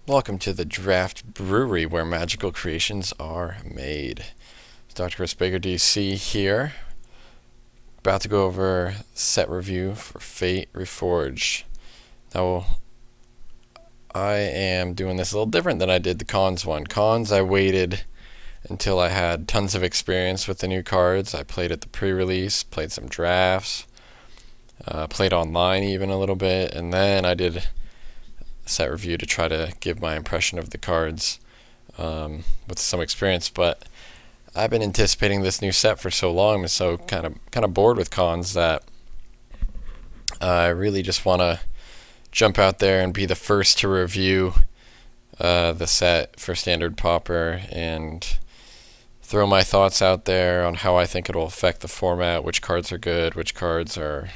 Welcome to the Draft Brewery, where magical creations are made. Dr. Chris Baker, DC here. About to go over set review for Fate Reforged. Now, I am doing this a little different than I did the cons one. Cons, I waited until I had tons of experience with the new cards. I played at the pre-release, played some drafts, played online even a little bit, and then I did set review to try to give my impression of the cards with some experience. But I've been anticipating this new set for so long. I'm so kind of bored with cons that I really just want to jump out there and be the first to review the set for standard Pauper and throw my thoughts out there on how I think it will affect the format, which cards are good, which cards are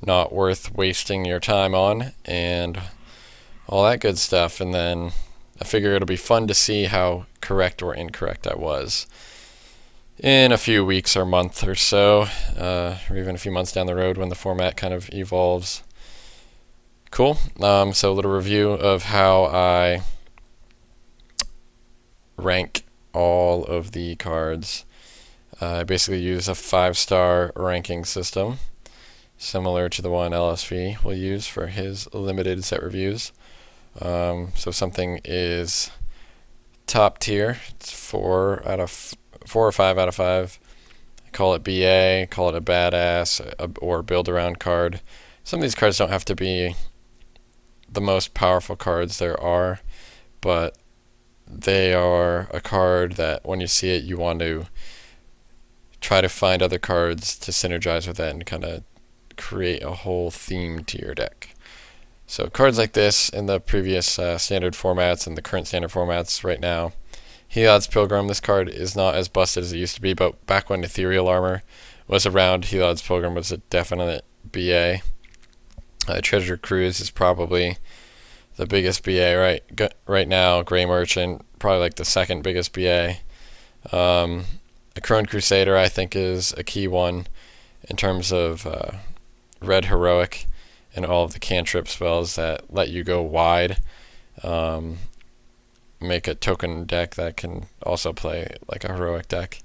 not worth wasting your time on, and all that good stuff. And then I figure it'll be fun to see how correct or incorrect I was in a few weeks or month or so, or even a few months down the road when the format kind of evolves. Cool. So a little review of how I rank all of the cards. I basically use a 5-star ranking system, similar to the one LSV will use for his limited set reviews. So something is top tier, it's 4 or 5 out of 5. I call it BA, call it a badass, or build around card. Some of these cards don't have to be the most powerful cards there are, but they are a card that when you see it, you want to try to find other cards to synergize with that and kind of create a whole theme to your deck. So cards like this in the previous standard formats and the current standard formats right now. Heliod's Pilgrim, this card is not as busted as it used to be, but back when Ethereal Armor was around, Heliod's Pilgrim was a definite BA. Treasure Cruise is probably the biggest BA right now. Grey Merchant, probably like the second biggest BA. A Crone Crusader, I think, is a key one in terms of Red Heroic and all of the cantrip spells that let you go wide. Make a token deck that can also play like a heroic deck.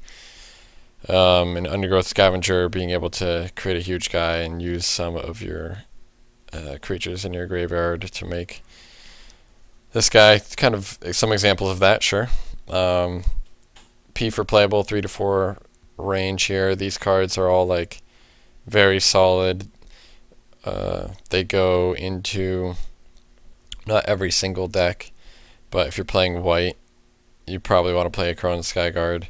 An Undergrowth Scavenger, being able to create a huge guy and use some of your creatures in your graveyard to make this guy. Kind of some examples of that, sure. P for playable, 3 to 4 range here. These cards are all like very solid. They go into not every single deck, but if you're playing white, you probably want to play a Crone Skyguard.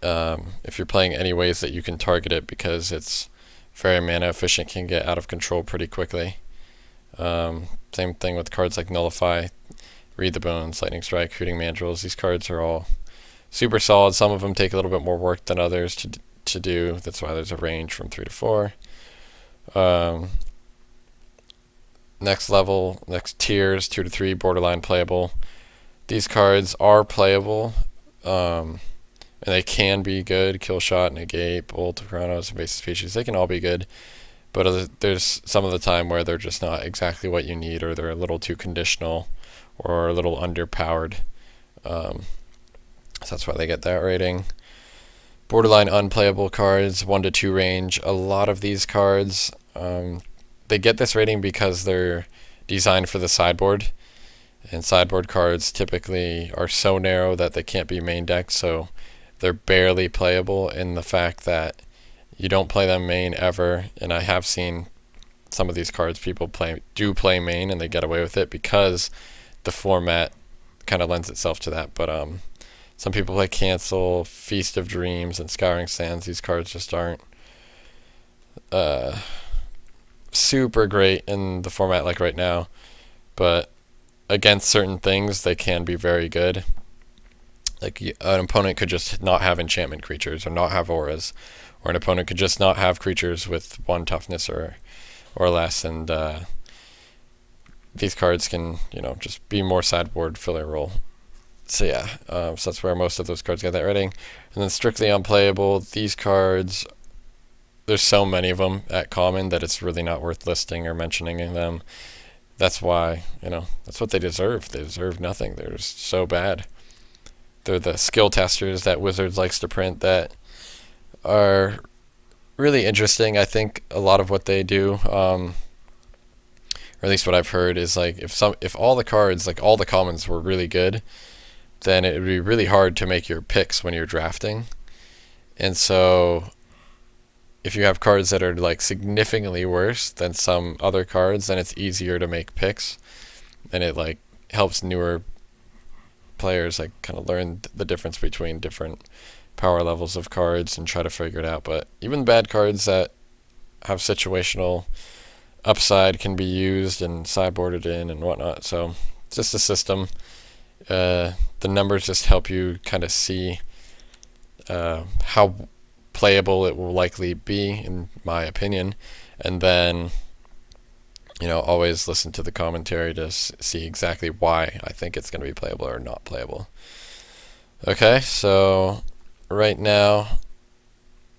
If you're playing any ways that you can target it, because it's very mana efficient, can get out of control pretty quickly. Same thing with cards like Nullify, Read the Bones, Lightning Strike, Hooting Mandrills. These cards are all super solid. Some of them take a little bit more work than others to do. That's why there's a range from 3 to 4. Next tiers, 2 to 3, borderline playable. These cards are playable, and they can be good. Kill Shot, Negate, Bolt of Chronos, Invasive Species, they can all be good. But there's some of the time where they're just not exactly what you need, or they're a little too conditional, or a little underpowered. So that's why they get that rating. Borderline unplayable cards, 1 to 2 range. A lot of these cards, they get this rating because they're designed for the sideboard, and sideboard cards typically are so narrow that they can't be main decked, so they're barely playable in the fact that you don't play them main ever. And I have seen some of these cards people do play main, and they get away with it because the format kind of lends itself to that. But some people play Cancel, Feast of Dreams, and Scouring Sands. These cards just aren't super great in the format like right now, but against certain things they can be very good. Like an opponent could just not have enchantment creatures or not have auras, or an opponent could just not have creatures with 1 toughness or less, and these cards can just be more sideboard filler role. So yeah, so that's where most of those cards get that rating. And then strictly unplayable, these cards, there's so many of them at common that it's really not worth listing or mentioning them. That's why, that's what they deserve. They deserve nothing. They're just so bad. They're the skill testers that Wizards likes to print that are really interesting. I think a lot of what they do, or at least what I've heard, is like if all the cards, like all the commons, were really good, then it would be really hard to make your picks when you're drafting. And so if you have cards that are like significantly worse than some other cards, then it's easier to make picks, and it like helps newer players like kind of learn the difference between different power levels of cards and try to figure it out. But even bad cards that have situational upside can be used and sideboarded in and whatnot. So it's just a system. The numbers just help you kind of see how playable it will likely be, in my opinion, and then always listen to the commentary to see exactly why I think it's going to be playable or not playable. Okay, so right now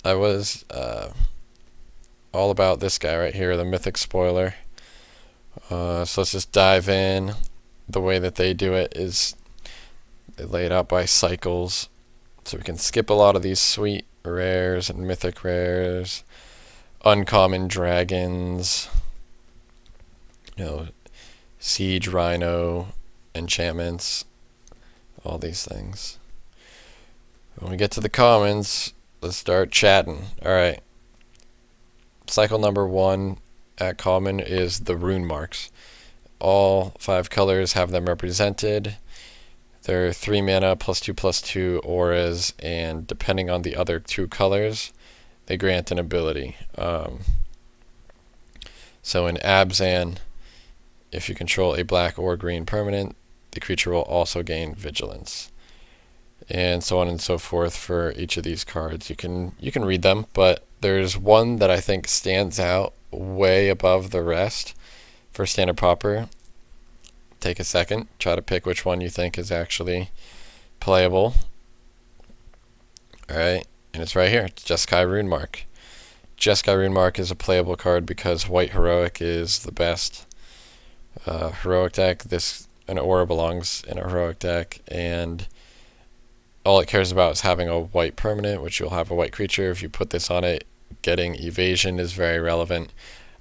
I was all about this guy right here, the Mythic Spoiler. So let's just dive in. The way that they do it is they lay it out by cycles, so we can skip a lot of these sweet rares and mythic rares, uncommon dragons, siege rhino, enchantments, all these things. When we get to the commons, let's start chatting. Alright. Cycle number 1 at common is the rune marks. All 5 colors have them represented. They're 3 mana +2/+2 auras, and depending on the other 2 colors, they grant an ability. So in Abzan, if you control a black or green permanent, the creature will also gain vigilance, and so on and so forth for each of these cards. You can read them, but there's one that I think stands out way above the rest for standard Pauper. Take a second, try to pick which one you think is actually playable. Alright, and it's right here. It's Jeskai Runemark. Jeskai Runemark is a playable card because White Heroic is the best heroic deck. An aura belongs in a heroic deck, and all it cares about is having a white permanent, which you'll have a white creature. If you put this on it, getting evasion is very relevant.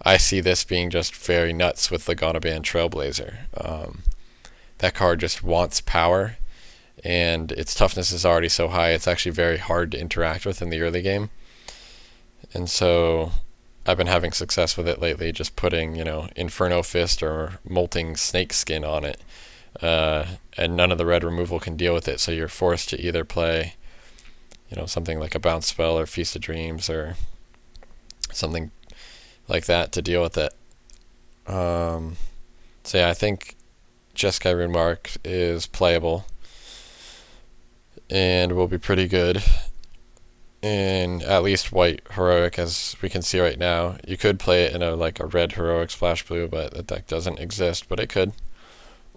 I see this being just very nuts with the Ganaban Trailblazer. That card just wants power, and its toughness is already so high, it's actually very hard to interact with in the early game. And so I've been having success with it lately, just putting, Inferno Fist or Molting Snake Skin on it. And none of the red removal can deal with it, so you're forced to either play, something like a Bounce Spell or Feast of Dreams or something like that to deal with it. So yeah, I think Jeskai Runemark is playable and will be pretty good in at least white heroic, as we can see right now. You could play it in a red heroic splash blue, but that deck doesn't exist, but it could.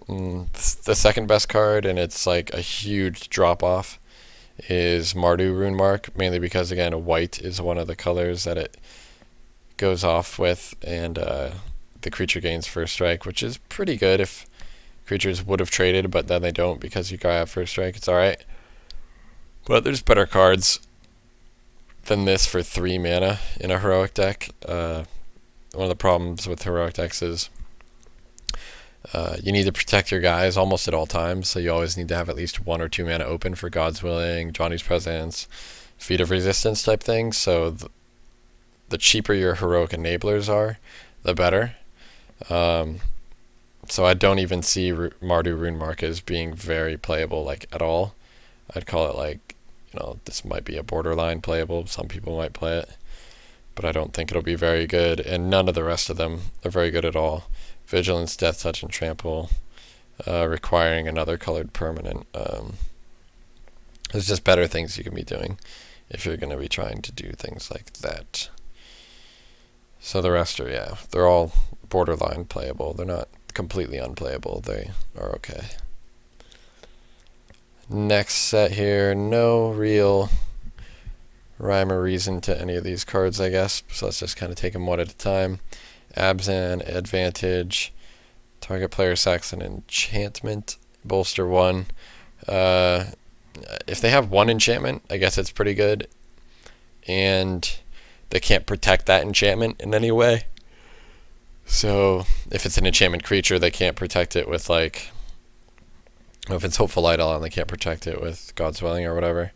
The second best card, and it's like a huge drop off, is Mardu Runemark, mainly because again white is one of the colors that it goes off with, and the creature gains first strike, which is pretty good if creatures would have traded, but then they don't because you gotta have first strike. It's alright, but there's better cards than this for 3 mana in a heroic deck. One of the problems with heroic decks is you need to protect your guys almost at all times, so you always need to have at least 1 or 2 mana open for God's Willing, Johnny's Presence, Feat of Resistance type things. So the cheaper your heroic enablers are, the better. So I don't even see Mardu Runemark as being very playable at all. I'd call it this might be a borderline playable. Some people might play it, but I don't think it'll be very good, and none of the rest of them are very good at all. Vigilance, Death Touch, and Trample, requiring another colored permanent. There's just better things you can be doing if you're going to be trying to do things like that. So the rest are, they're all borderline playable. They're not completely unplayable. They are okay. Next set here, no real rhyme or reason to any of these cards, I guess. So let's just kind of take them one at a time. Abzan, Advantage, Target player sacks an enchantment. Bolster 1. Uh, if they have 1 enchantment, I guess it's pretty good. And they can't protect that enchantment in any way. So if it's an enchantment creature, they can't protect it with like, if it's Hopeful Idol, they can't protect it with God's Dwelling or whatever.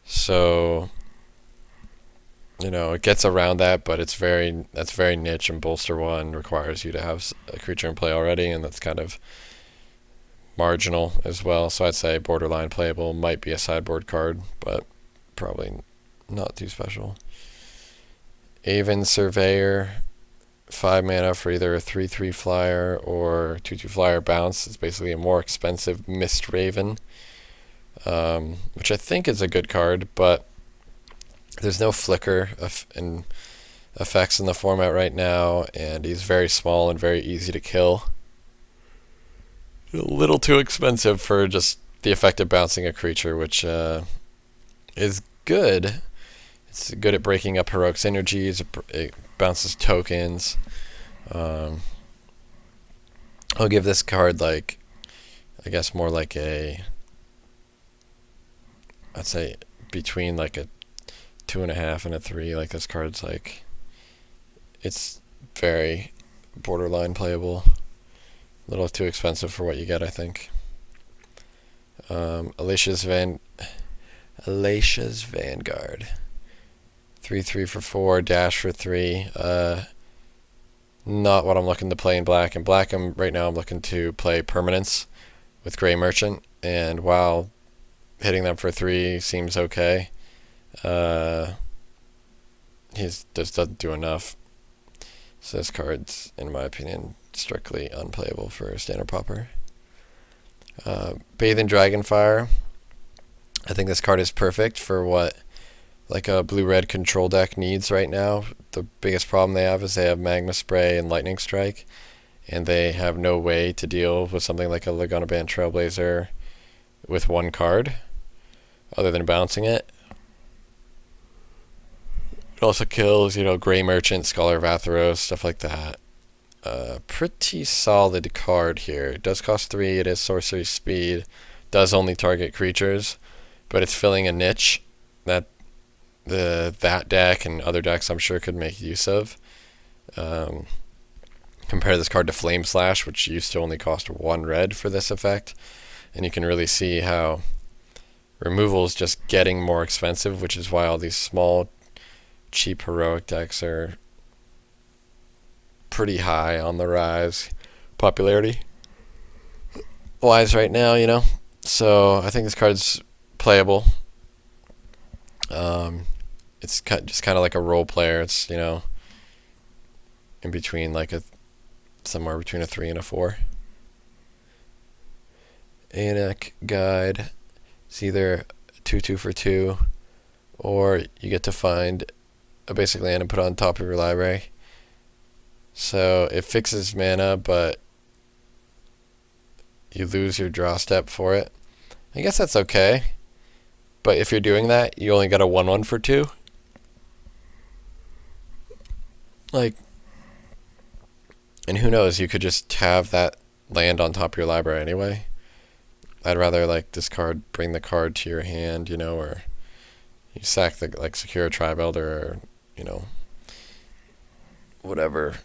So, it gets around that, but that's very niche, and Bolster 1 requires you to have a creature in play already, and that's kind of marginal as well. So I'd say borderline playable, might be a sideboard card, but probably not too special. Aven Surveyor, 5 mana for either a 3/3 flyer or 2/2 flyer bounce. It's basically a more expensive Mist Raven, which I think is a good card, but there's no flicker and effects in the format right now, and he's very small and very easy to kill. A little too expensive for just the effect of bouncing a creature, which is good. It's good at breaking up heroic synergies. It bounces tokens. I'll give this card I guess more like I'd say between like a 2.5 and a 3. Like this card's it's very borderline playable. A little too expensive for what you get, I think. Alicia's Vanguard. 3/3 for 4, dash for 3. Not what I'm looking to play in black. In black, right now I'm looking to play permanents with Grey Merchant, and while hitting them for 3 seems okay, he just doesn't do enough. So this card's, in my opinion, strictly unplayable for standard Pauper. Bathe in Dragonfire. I think this card is perfect for what a blue-red control deck needs right now. The biggest problem they have is they have Magma Spray and Lightning Strike, and they have no way to deal with something like a Laguna Band Trailblazer with 1 card, other than bouncing it. It also kills, Grey Merchant, Scholar of Atheros, stuff like that. Pretty solid card here. It does cost 3, it is sorcery speed, does only target creatures, but it's filling a niche that that deck and other decks I'm sure could make use of. Compare this card to Flame Slash, which used to only cost 1 red for this effect, and you can really see how removal is just getting more expensive, which is why all these small, cheap heroic decks are pretty high on the rise popularity wise right now. So I think this card's playable. It's just kind of like a role player. It's in between somewhere between a 3 and a 4. Anak Guide. It's either 2/2 for 2, or you get to find a basic land and put it on top of your library. So it fixes mana, but you lose your draw step for it. I guess that's okay. But if you're doing that, you only got a 1/1 for 2. And who knows, you could just have that land on top of your library anyway. I'd rather discard, bring the card to your hand, or you sack the Secure Tribe Elder, or whatever,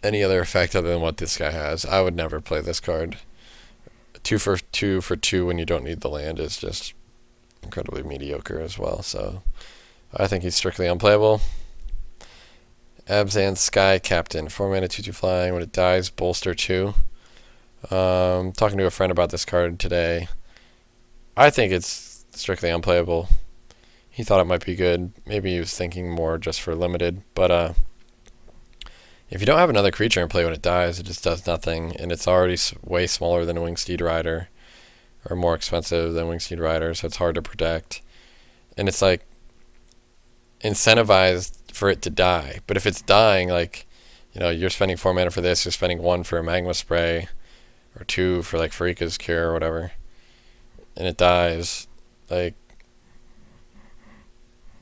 any other effect other than what this guy has. I would never play this card. 2 for 2 when you don't need the land is just incredibly mediocre as well. So I think he's strictly unplayable. Abzan Sky Captain, 4 mana 2/2 flying. When it dies, bolster 2. Talking to a friend about this card today. I think it's strictly unplayable. He thought it might be good. Maybe he was thinking more just for limited. But if you don't have another creature in play when it dies, it just does nothing, and it's already way smaller than a Wingsteed Rider, or more expensive than Wingsteed Rider, so it's hard to protect. And it's incentivized for it to die. But if it's dying, you're spending 4 mana for this, you're spending 1 for a Magma Spray, or 2 for Farika's Cure or whatever, and it dies,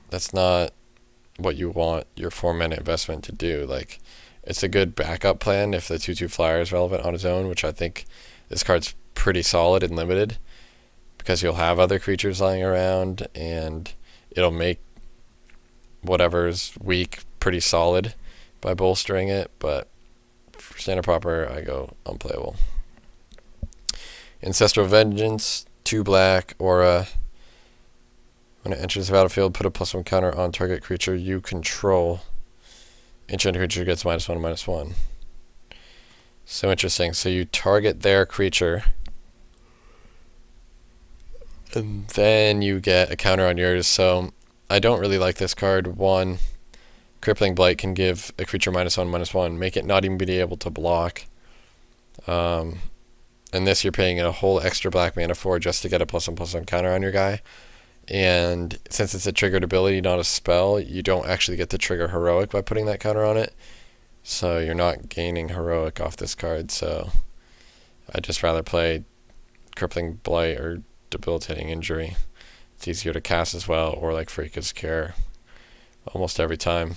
that's not what you want your 4 mana investment to do. it's a good backup plan if the 2/2 flyer is relevant on its own, which I think this card's pretty solid and limited because you'll have other creatures lying around and it'll make whatever's weak pretty solid by bolstering it. But for standard Pauper, I go unplayable. Ancestral Vengeance, 2 black, aura. When it enters the battlefield, put a +1 counter on target creature you control. Enchanted creature gets -1/-1. So interesting. So you target their creature, and then you get a counter on yours. So I don't really like this card. One, Crippling Blight can give a creature -1/-1, make it not even be able to block. And this you're paying a whole extra black mana for just to get a +1/+1 counter on your guy. And since it's a triggered ability, not a spell, you don't actually get to trigger Heroic by putting that counter on it. So you're not gaining Heroic off this card. So I'd just rather play Crippling Blight or Debilitating Injury. It's easier to cast as well, or like Freaka's Care almost every time.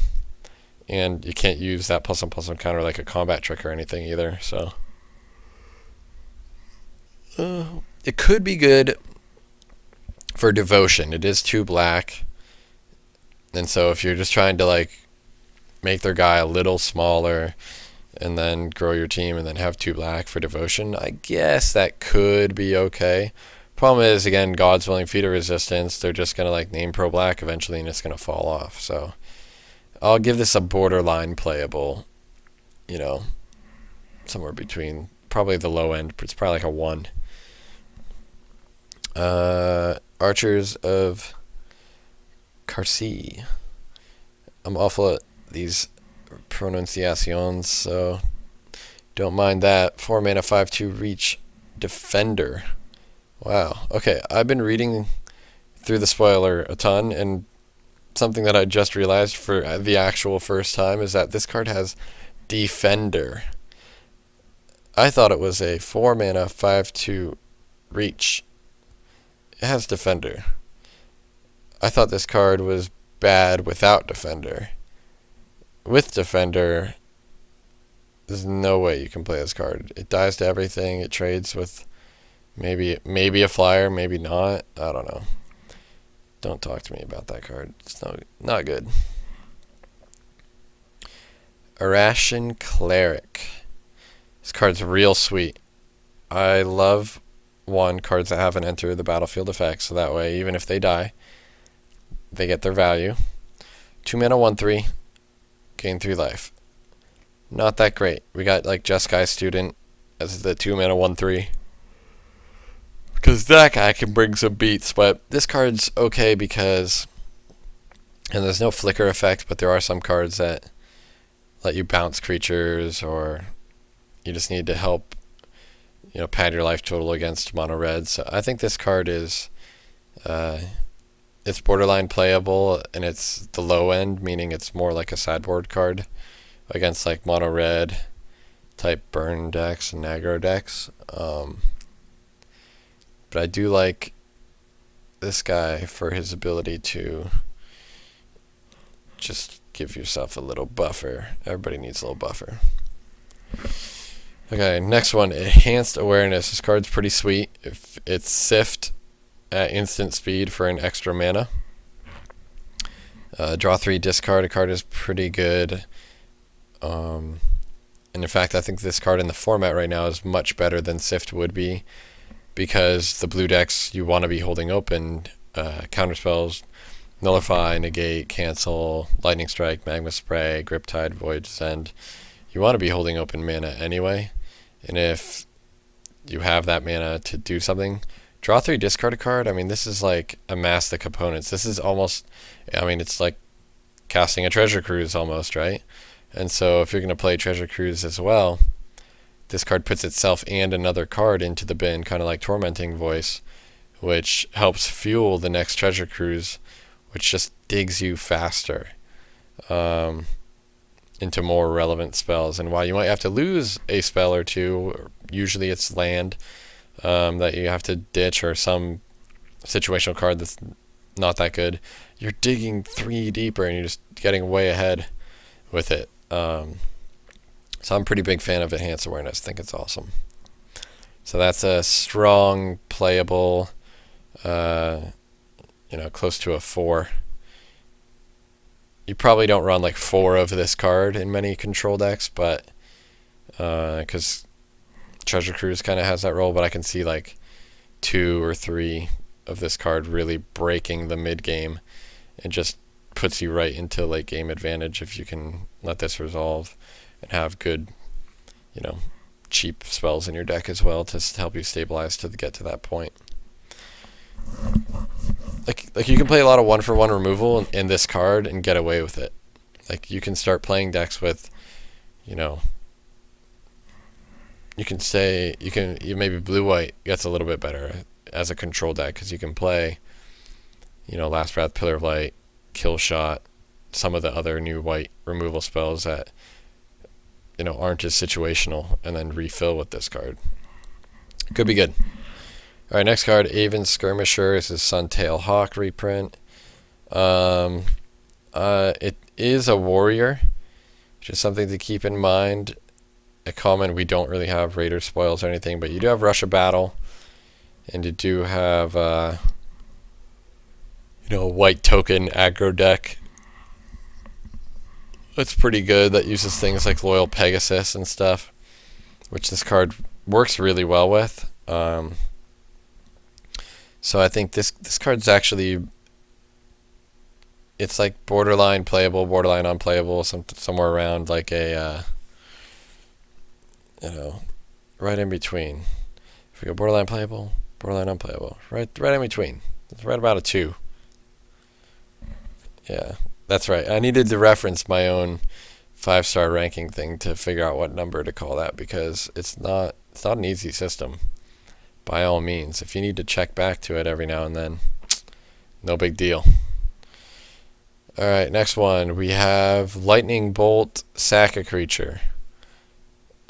And you can't use that +1/+1 counter like a combat trick or anything either. So it could be good for Devotion. It is 2 black, and so if you're just trying to like make their guy a little smaller and then grow your team and then have 2 black for Devotion, I guess that could be okay. Problem is, again, God's Willing Feeder Resistance, they're just gonna like name pro black eventually and it's gonna fall off. So I'll give this a borderline playable, somewhere between probably the low end, but it's probably like a 1. Archers of Carcy. I'm awful at these pronunciations, so don't mind that. 4 mana, 5/2 reach, Defender. Wow. Okay, I've been reading through the spoiler a ton, and something that I just realized for the actual first time is that this card has Defender. I thought it was a 4 mana, 5/2 reach. It has Defender. I thought this card was bad without Defender. With Defender, there's no way you can play this card. It dies to everything. It trades with maybe a flyer, maybe not. I don't know. Don't talk to me about that card. It's not good. Irration Cleric. This card's real sweet. I love cards that haven't entered the battlefield effect, so that way even if they die, they get their value. 2 mana, 1/3, gain 3 life. Not that great. We got like Jeskai Student as the 2 mana, 1/3, because that guy can bring some beats. But this card's okay because, and there's no flicker effect, but there are some cards that let you bounce creatures, or you just need to help pad your life total against mono red. So I think this card is it's borderline playable, and it's the low end, meaning it's more like a sideboard card against like mono red type burn decks and aggro decks. But I do like this guy for his ability to just give yourself a little buffer. Everybody needs a little buffer. Okay, next one, Enhanced Awareness. This card's pretty sweet. If it's Sift at instant speed for an extra mana. Draw 3, discard a card is pretty good. And in fact, I think this card in the format right now is much better than Sift would be, because the blue decks you want to be holding open, counterspells, Nullify, Negate, Cancel, Lightning Strike, Magma Spray, Griptide, Void Send. You want to be holding open mana anyway. And if you have that mana to do something, draw 3, discard a card. I mean, this is like amass the components. This is almost, it's like casting a Treasure Cruise almost, right? And so if you're going to play Treasure Cruise as well, this card puts itself and another card into the bin, kind of like Tormenting Voice, which helps fuel the next Treasure Cruise, which just digs you faster into more relevant spells. And while you might have to lose a spell or two, usually it's land that you have to ditch, or some situational card that's not that good, you're digging 3 deeper and you're just getting way ahead with it. So I'm a pretty big fan of Enhanced Awareness. I think it's awesome. So that's a strong, playable, close to a 4. You probably don't run like 4 of this card in many control decks, but because Treasure Cruise kind of has that role, but I can see like 2 or 3 of this card really breaking the mid game. It just puts you right into late game advantage if you can let this resolve and have good, cheap spells in your deck as well to help you stabilize to get to that point. Like you can play a lot of 1-for-1 removal in this card and get away with it. Like you can start playing decks with, you can say maybe blue-white gets a little bit better as a control deck because you can play, Last Breath, Pillar of Light, Kill Shot, some of the other new white removal spells that aren't as situational, and then refill with this card. Could be good. All right, next card, Aven Skirmisher. This is Suntail Hawk reprint. It is a warrior, which is something to keep in mind. A common, we don't really have Raider spoils or anything, but you do have Rush of Battle, and you do have a white token aggro deck. It's pretty good. That uses things like Loyal Pegasus and stuff, which this card works really well with. So I think this card's actually, it's like borderline playable, borderline unplayable, somewhere around like a, right in between. If we go borderline playable, borderline unplayable, right in between. It's right about a 2. Yeah, that's right. I needed to reference my own 5-star ranking thing to figure out what number to call that, because it's not an easy system. By all means, if you need to check back to it every now and then, no big deal. All right, next one. We have Lightning Bolt, sack a creature.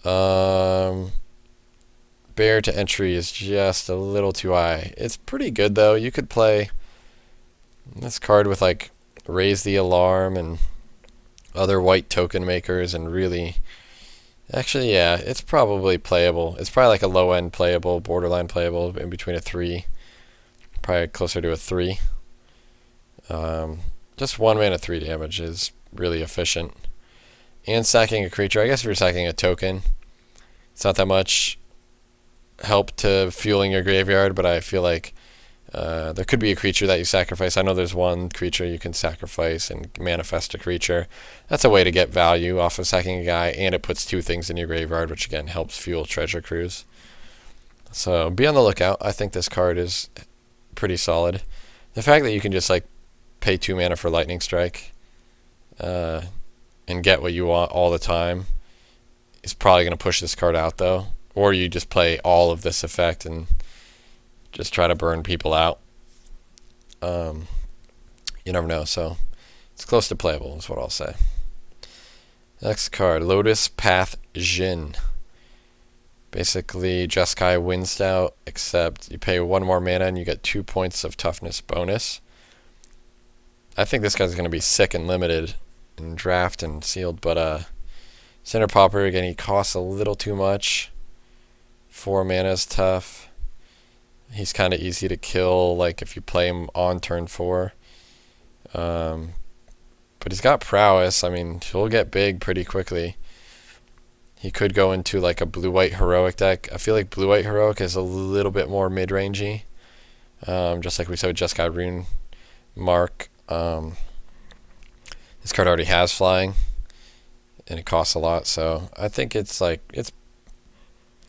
Bear to entry is just a little too high. It's pretty good, though. You could play this card with, like, Raise the Alarm and other white token makers and really... Actually, yeah, it's probably playable. It's probably like a low-end playable, borderline playable, in between a 3. Probably closer to a 3. Just 1 mana 3 damage is really efficient. And sacking a creature. I guess if you're sacking a token, it's not that much help to fueling your graveyard, but I feel like there could be a creature that you sacrifice. I know there's one creature you can sacrifice and manifest a creature. That's a way to get value off of sacking a guy, and it puts 2 things in your graveyard, which again helps fuel Treasure Cruise. So be on the lookout. I think this card is pretty solid. The fact that you can just like pay 2 mana for Lightning Strike and get what you want all the time is probably going to push this card out, though. Or you just play all of this effect and just try to burn people out. You never know, so it's close to playable is what I'll say. Next card, Lotus Path Jin. Basically Jeskai Windstout, except you pay 1 more mana and you get 2 points of toughness bonus. I think this guy's going to be sick and limited in draft and sealed, but Center Pauper, again, he costs a little too much. 4 mana is tough. He's kind of easy to kill, like if you play him on turn 4. But he's got prowess. I mean, he'll get big pretty quickly. He could go into like a blue-white heroic deck. I feel like blue-white heroic is a little bit more mid-rangey. Just like we said with Jeskai Rune Mark. This card already has flying, and it costs a lot. So I think it's like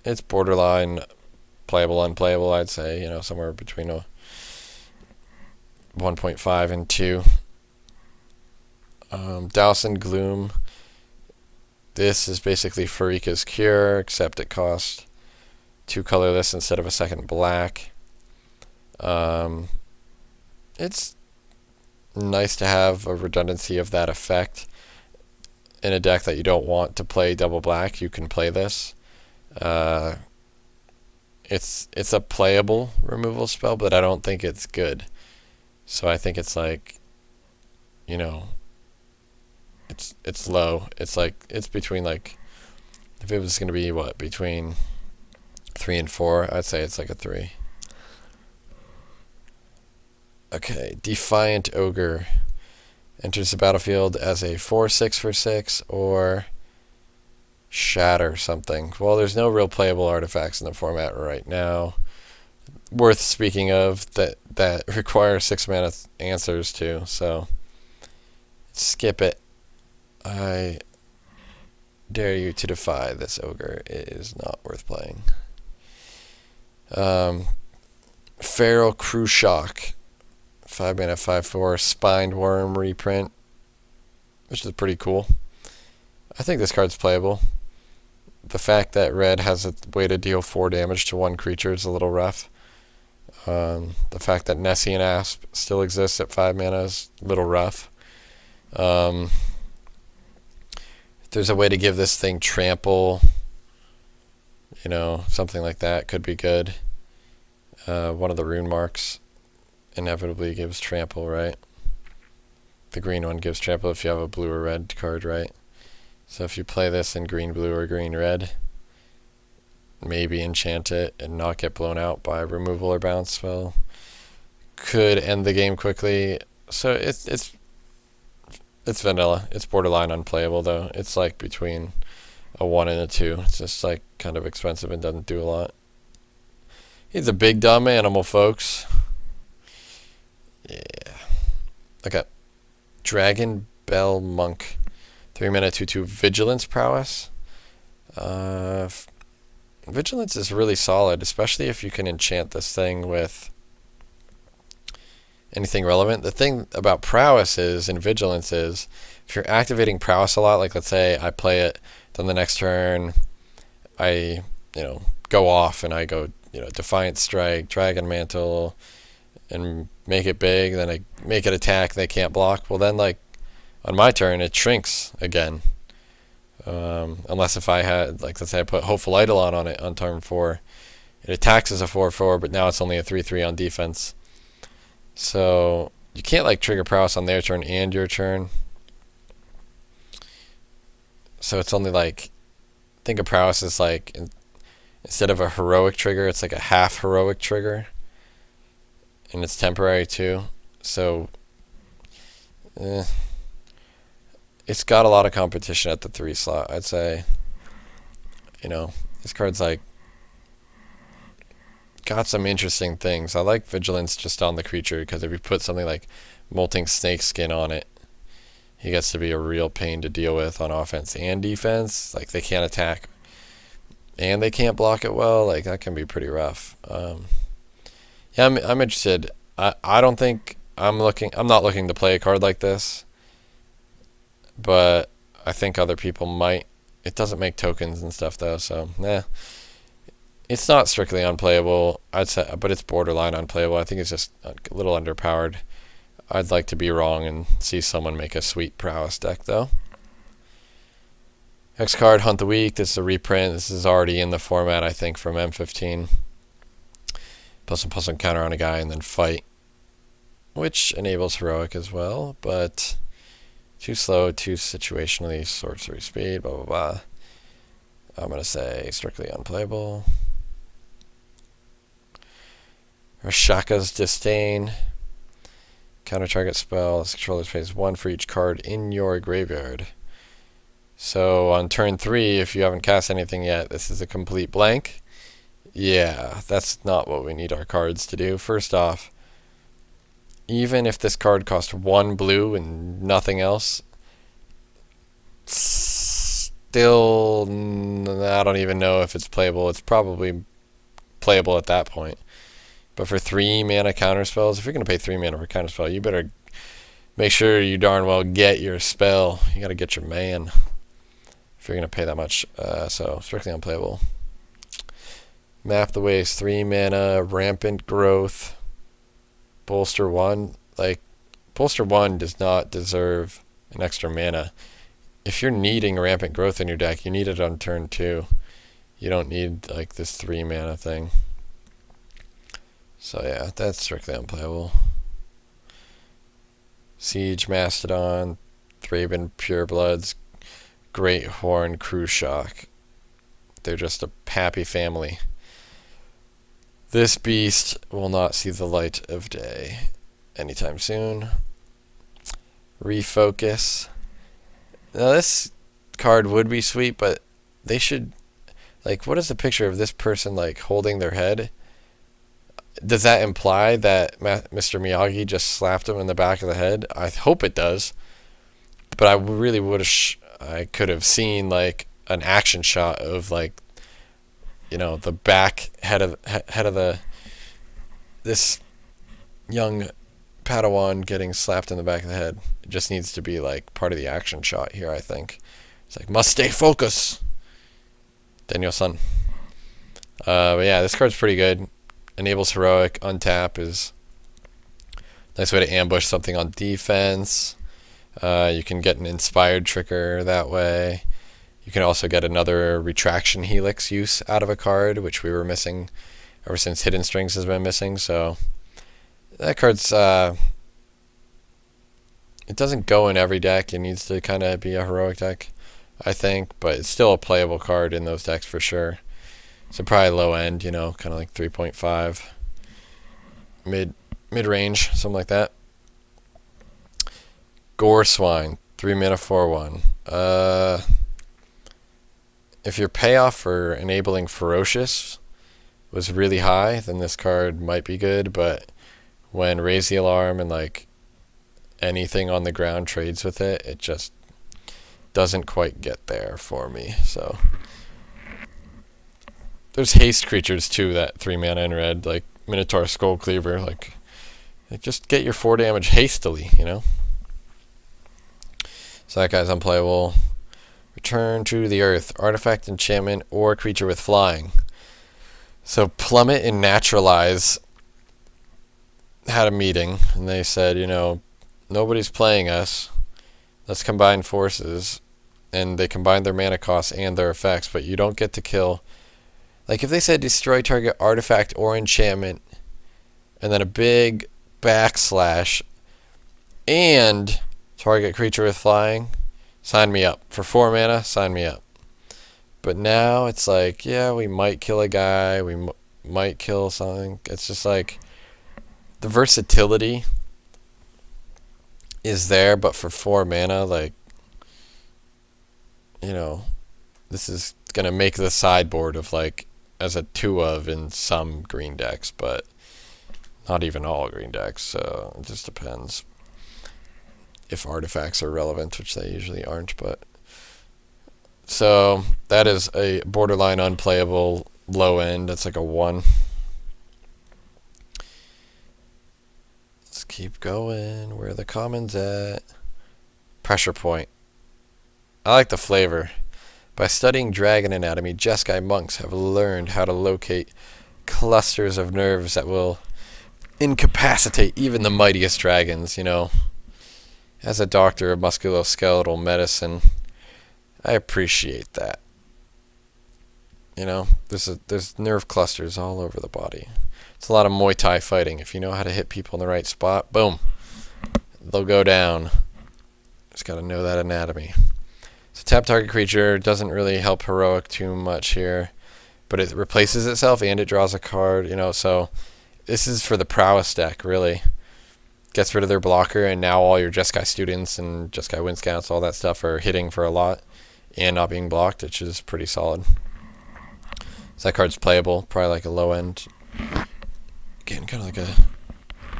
it's borderline playable, unplayable, I'd say, somewhere between a 1.5 and 2. Dowson Gloom. This is basically Farika's Cure, except it costs 2 colorless instead of a second black. It's nice to have a redundancy of that effect. In a deck that you don't want to play double black, you can play this. It's a playable removal spell, but I don't think it's good. So I think it's like, it's low. It's like it's between like If it was going to be, what, between 3 and 4, I'd say it's like a 3. Okay, Defiant Ogre enters the battlefield as a 4/6 for 6 or Shatter something. Well, there's no real playable artifacts in the format right now worth speaking of that require 6 mana answers to, so skip it. I dare you to defy this ogre. It is not worth playing. Feral Crew Shock, 5 mana 5/4 Spined Worm reprint, which is pretty cool. I think this card's playable. The fact that red has a way to deal 4 damage to one creature is a little rough. The fact that Nessian Asp still exists at 5 mana is a little rough. If there's a way to give this thing trample, something like that could be good. One of the rune marks inevitably gives trample, right? The green one gives trample if you have a blue or red card, right? So if you play this in green blue or green red, maybe enchant it and not get blown out by removal or bounce spell, could end the game quickly. So it's vanilla. It's borderline unplayable though. It's like between a 1 and a 2. It's just like kind of expensive and doesn't do a lot. He's a big dumb animal, folks. Yeah. Okay. Dragon Bell Monk, 3 mana 2/2 Vigilance Prowess. Vigilance is really solid, especially if you can enchant this thing with anything relevant. The thing about Prowess is, and Vigilance is, if you're activating Prowess a lot, like let's say I play it, then the next turn I, go off and I go, Defiant Strike, Dragon Mantle, and make it big, then I make it attack, they can't block. Well then, like, on my turn, it shrinks again. Unless if I had, like, let's say I put Hopeful Eidolon on it on turn 4. It attacks as a 4/4, but now it's only a 3/3 on defense. So you can't, like, trigger Prowess on their turn and your turn. So it's only, like, think of Prowess as, like, instead of a heroic trigger, it's like a half heroic trigger. And it's temporary too. So it's got a lot of competition at the 3 slot, I'd say. This card's like got some interesting things. I like Vigilance just on the creature because if you put something like Molting Snakeskin on it, he gets to be a real pain to deal with on offense and defense. Like, they can't attack and they can't block it well. Like, that can be pretty rough. Yeah, I'm interested. I don't think I'm not looking to play a card like this, but I think other people might. It doesn't make tokens and stuff though, so it's not strictly unplayable, I'd say, but it's borderline unplayable. I think it's just a little underpowered. I'd like to be wrong and see someone make a sweet Prowess deck though. Next card, Hunt the Weak. This is a reprint. This is already in the format, I think, from M15. +1/+1 counter on a guy and then fight, which enables heroic as well, but too slow, too situationally, sorcery speed, blah blah blah. I'm gonna say strictly unplayable. Rashaka's Disdain. Counter target spell. This controller pays 1 for each card in your graveyard. So on turn 3, if you haven't cast anything yet, this is a complete blank. Yeah, that's not what we need our cards to do. First off, even if this card cost 1 blue and nothing else, still, I don't even know if it's playable. It's probably playable at that point. But for 3 mana counter spells, if you're going to pay 3 mana for a counter spell, you better make sure you darn well get your spell. You got to get your man if you're going to pay that much. So strictly unplayable. Map the Waste, 3 mana, Rampant Growth, Bolster 1. Like, Bolster 1 does not deserve an extra mana. If you're needing Rampant Growth in your deck, you need it on turn 2. You don't need, like, this 3 mana thing. So yeah, that's strictly unplayable. Siege Mastodon, Thraben Purebloods, Great Horn Crew Shock. they're just a happy family. This beast will not see the light of day anytime soon. Refocus. Now this card would be sweet, but they should, like, what is the picture of this person, like, holding their head? Does that imply that Mr. Miyagi just slapped him in the back of the head? I hope it does. But I really wish I could have seen, like, an action shot of, like, you know, the back head of this young Padawan getting slapped in the back of the head. It just needs to be, like, part of the action shot here, I think. It's like, must stay focused, Daniel-san. But yeah, this card's pretty good. Enables heroic. Untap is a nice way to ambush something on defense. You can get an inspired trigger that way. You can also get another retraction helix use out of a card, which we were missing ever since Hidden Strings has been missing. So that card's it doesn't go in every deck. It needs to kind of be a heroic deck, I think, but it's still a playable card in those decks for sure. So probably low end, you know, kind of like 3.5, mid range, something like that. Gore Swine, 3 mana 4/1. If your payoff for enabling Ferocious was really high, then this card might be good, but when Raise the Alarm and, like, anything on the ground trades with it, it just doesn't quite get there for me. So there's haste creatures too, that 3 mana in red, like Minotaur Skull Cleaver, like just get your 4 damage hastily, you know. So that guy's unplayable. Return to the earth, artifact, enchantment, or creature with flying. So Plummet and Naturalize had a meeting, and they said, you know, nobody's playing us. Let's combine forces. And they combined their mana costs and their effects, but you don't get to kill. Like, if they said destroy target artifact or enchantment, and then a big backslash, and target creature with flying, sign me up. For 4 mana, sign me up. But now it's like, yeah, we might kill a guy, we might kill something. It's just like, the versatility is there, but for 4 mana, like, you know, this is going to make the sideboard of, like, as a 2 of in some green decks, but not even all green decks, so it just depends if artifacts are relevant, which they usually aren't. But so that is a borderline unplayable low end. That's like a 1. Let's keep going. Where are the commons at? Pressure Point. I like the flavor. By studying dragon anatomy, Jeskai monks have learned how to locate clusters of nerves that will incapacitate even the mightiest dragons, you know. As a doctor of musculoskeletal medicine, I appreciate that. You know, there's nerve clusters all over the body. It's a lot of Muay Thai fighting. If you know how to hit people in the right spot, boom, they'll go down. Just got to know that anatomy. So tap target creature doesn't really help heroic too much here, but it replaces itself and it draws a card, you know, so this is for the prowess deck, really. Gets rid of their blocker, and now all your Jeskai students and Jeskai Wind Scouts, all that stuff, are hitting for a lot and not being blocked, which is pretty solid. So that card's playable, probably like a low end. Again, kind of like a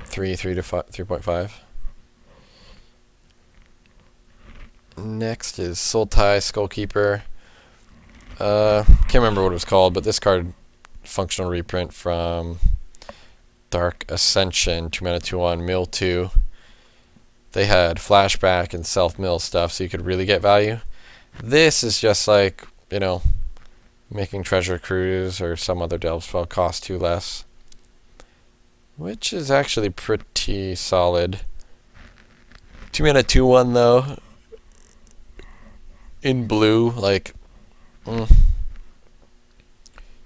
3.5. Next is Sultai Skullkeeper. Can't remember what it was called, but this card, functional reprint from Dark Ascension, 2 mana 2/1, mill 2. They had flashback and self-mill stuff, so you could really get value. This is just like, you know, making Treasure Cruise or some other delve spell cost 2 less, which is actually pretty solid. 2 mana 2/1 though, in blue, like,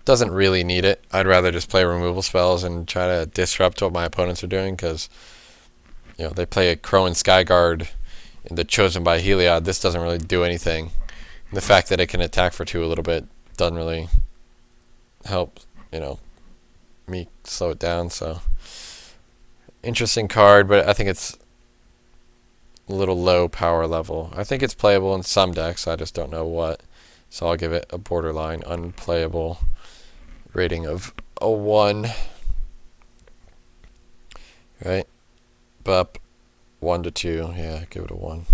doesn't really need it. I'd rather just play removal spells and try to disrupt what my opponents are doing, because, you know, they play a Crow and Skyguard in the Chosen by Heliod. This doesn't really do anything. And the fact that it can attack for 2 a little bit doesn't really help, me slow it down. So interesting card, but I think it's a little low power level. I think it's playable in some decks. I just don't know what. So I'll give it a borderline unplayable rating of a 1. Right? Bup. 1 to 2. Yeah, give it a 1.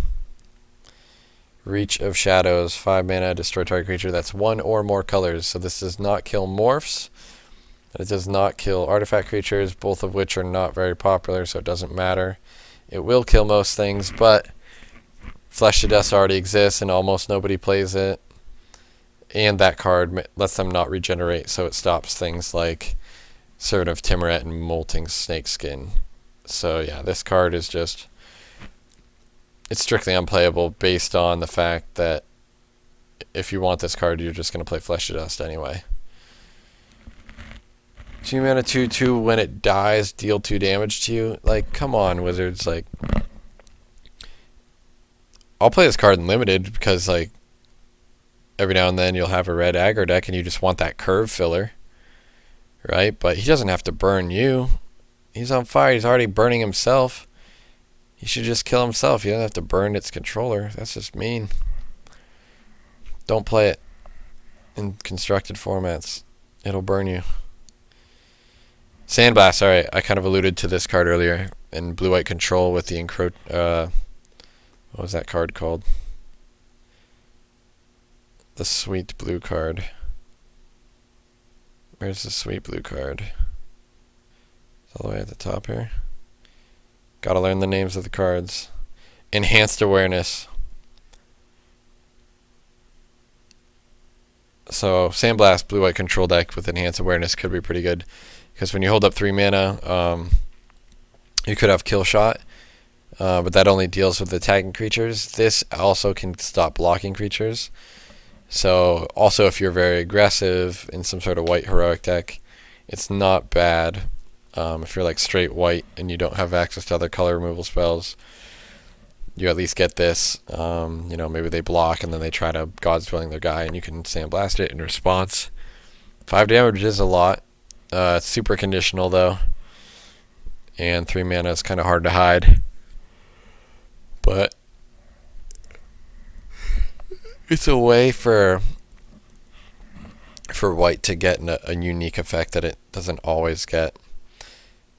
Reach of Shadows. 5 mana, destroy target creature that's 1 or more colors. So this does not kill morphs. It does not kill artifact creatures, both of which are not very popular, so it doesn't matter. It will kill most things, but Flesh to Dust already exists and almost nobody plays it. And that card lets them not regenerate, so it stops things like Servant of Timuret and Molting Snakeskin. So yeah, this card is just... it's strictly unplayable based on the fact that if you want this card, you're just going to play Flesh to Dust anyway. 2 mana 2/2, when it dies, deal 2 damage to you. Like, come on, Wizards. Like, I'll play this card in limited because, like, every now and then you'll have a red aggro deck and you just want that curve filler, right? But he doesn't have to burn you. He's on fire. He's already burning himself. He should just kill himself. You don't have to burn its controller. That's just mean. Don't play it in constructed formats. It'll burn you. Sandblast. Alright, I kind of alluded to this card earlier in blue-white control with the what was that card called? The sweet blue card. Where's the sweet blue card? It's all the way at the top here. Gotta learn the names of the cards. Enhanced Awareness. So, Sandblast blue-white control deck with Enhanced Awareness could be pretty good. Because when you hold up 3 mana, you could have Kill Shot. But that only deals with attacking creatures. This also can stop blocking creatures. So, also if you're very aggressive in some sort of white heroic deck, it's not bad. If you're like straight white and you don't have access to other color removal spells, you at least get this. Maybe they block and then they try to God's Dwelling their guy and you can Sandblast it in response. 5 damage is a lot. It's super conditional though. And 3 mana is kind of hard to hide. But it's a way for white to get a unique effect that it doesn't always get.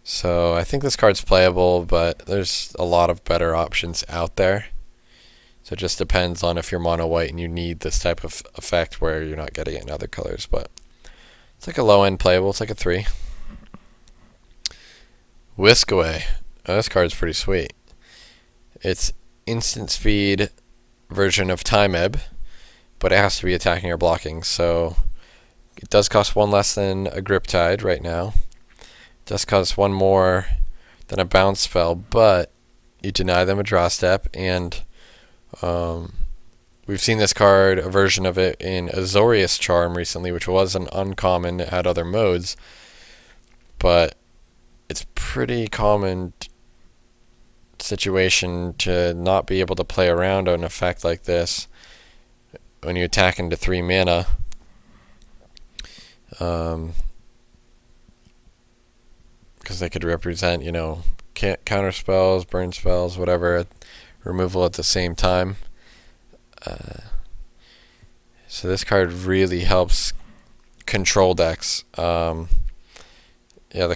So I think this card's playable, but there's a lot of better options out there. So it just depends on if you're mono white and you need this type of effect where you're not getting it in other colors. But it's like a low end playable. It's like a 3. Whisk Away. Oh, this card's pretty sweet. It's instant speed version of Time Ebb, but it has to be attacking or blocking. So it does cost 1 less than a Griptide right now. It does cost 1 more than a bounce spell, but you deny them a draw step, and we've seen this card, a version of it, in Azorius Charm recently, which was an uncommon. It had other modes, but it's pretty common situation to not be able to play around an effect like this when you attack into 3 mana. Because they could represent, counter spells, burn spells, whatever, removal at the same time. So this card really helps control decks. The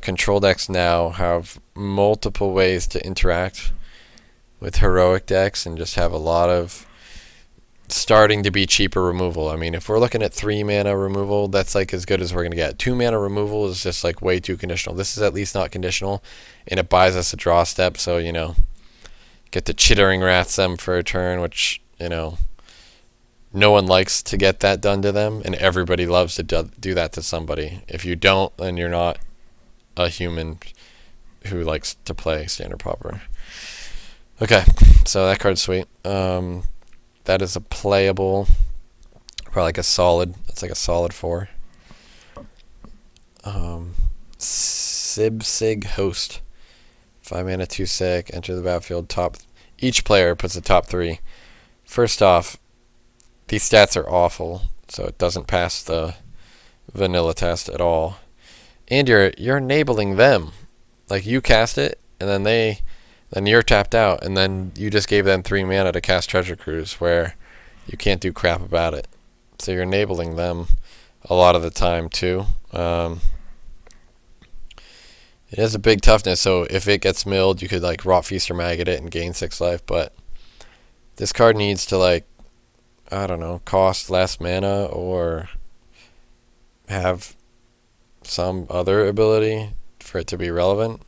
control decks now have multiple ways to interact with heroic decks and just have a lot of starting to be cheaper removal. I mean, if we're looking at 3 mana removal, that's like as good as we're going to get. 2 mana removal is just like way too conditional. This is at least not conditional, and it buys us a draw step, so, get the Chittering Wrath them for a turn, which, no one likes to get that done to them, and everybody loves to do that to somebody. If you don't, then you're not a human who likes to play Standard Pauper. Okay, so that card's sweet. That is a playable, probably like a solid. It's like a solid 4. Sibsig Host, 5 mana, 2 sick. Enter the battlefield. Each player puts the top 3. First off, these stats are awful. so it doesn't pass the vanilla test at all. And you're enabling them. Like, you cast it, and then you're tapped out, and then you just gave them 3 mana to cast Treasure Cruise, where you can't do crap about it. So you're enabling them a lot of the time too. It has a big toughness, so if it gets milled, you could like Rot Feast or Maggot it and gain 6 life. But this card needs to, like, I don't know, cost less mana or have some other ability for it to be relevant.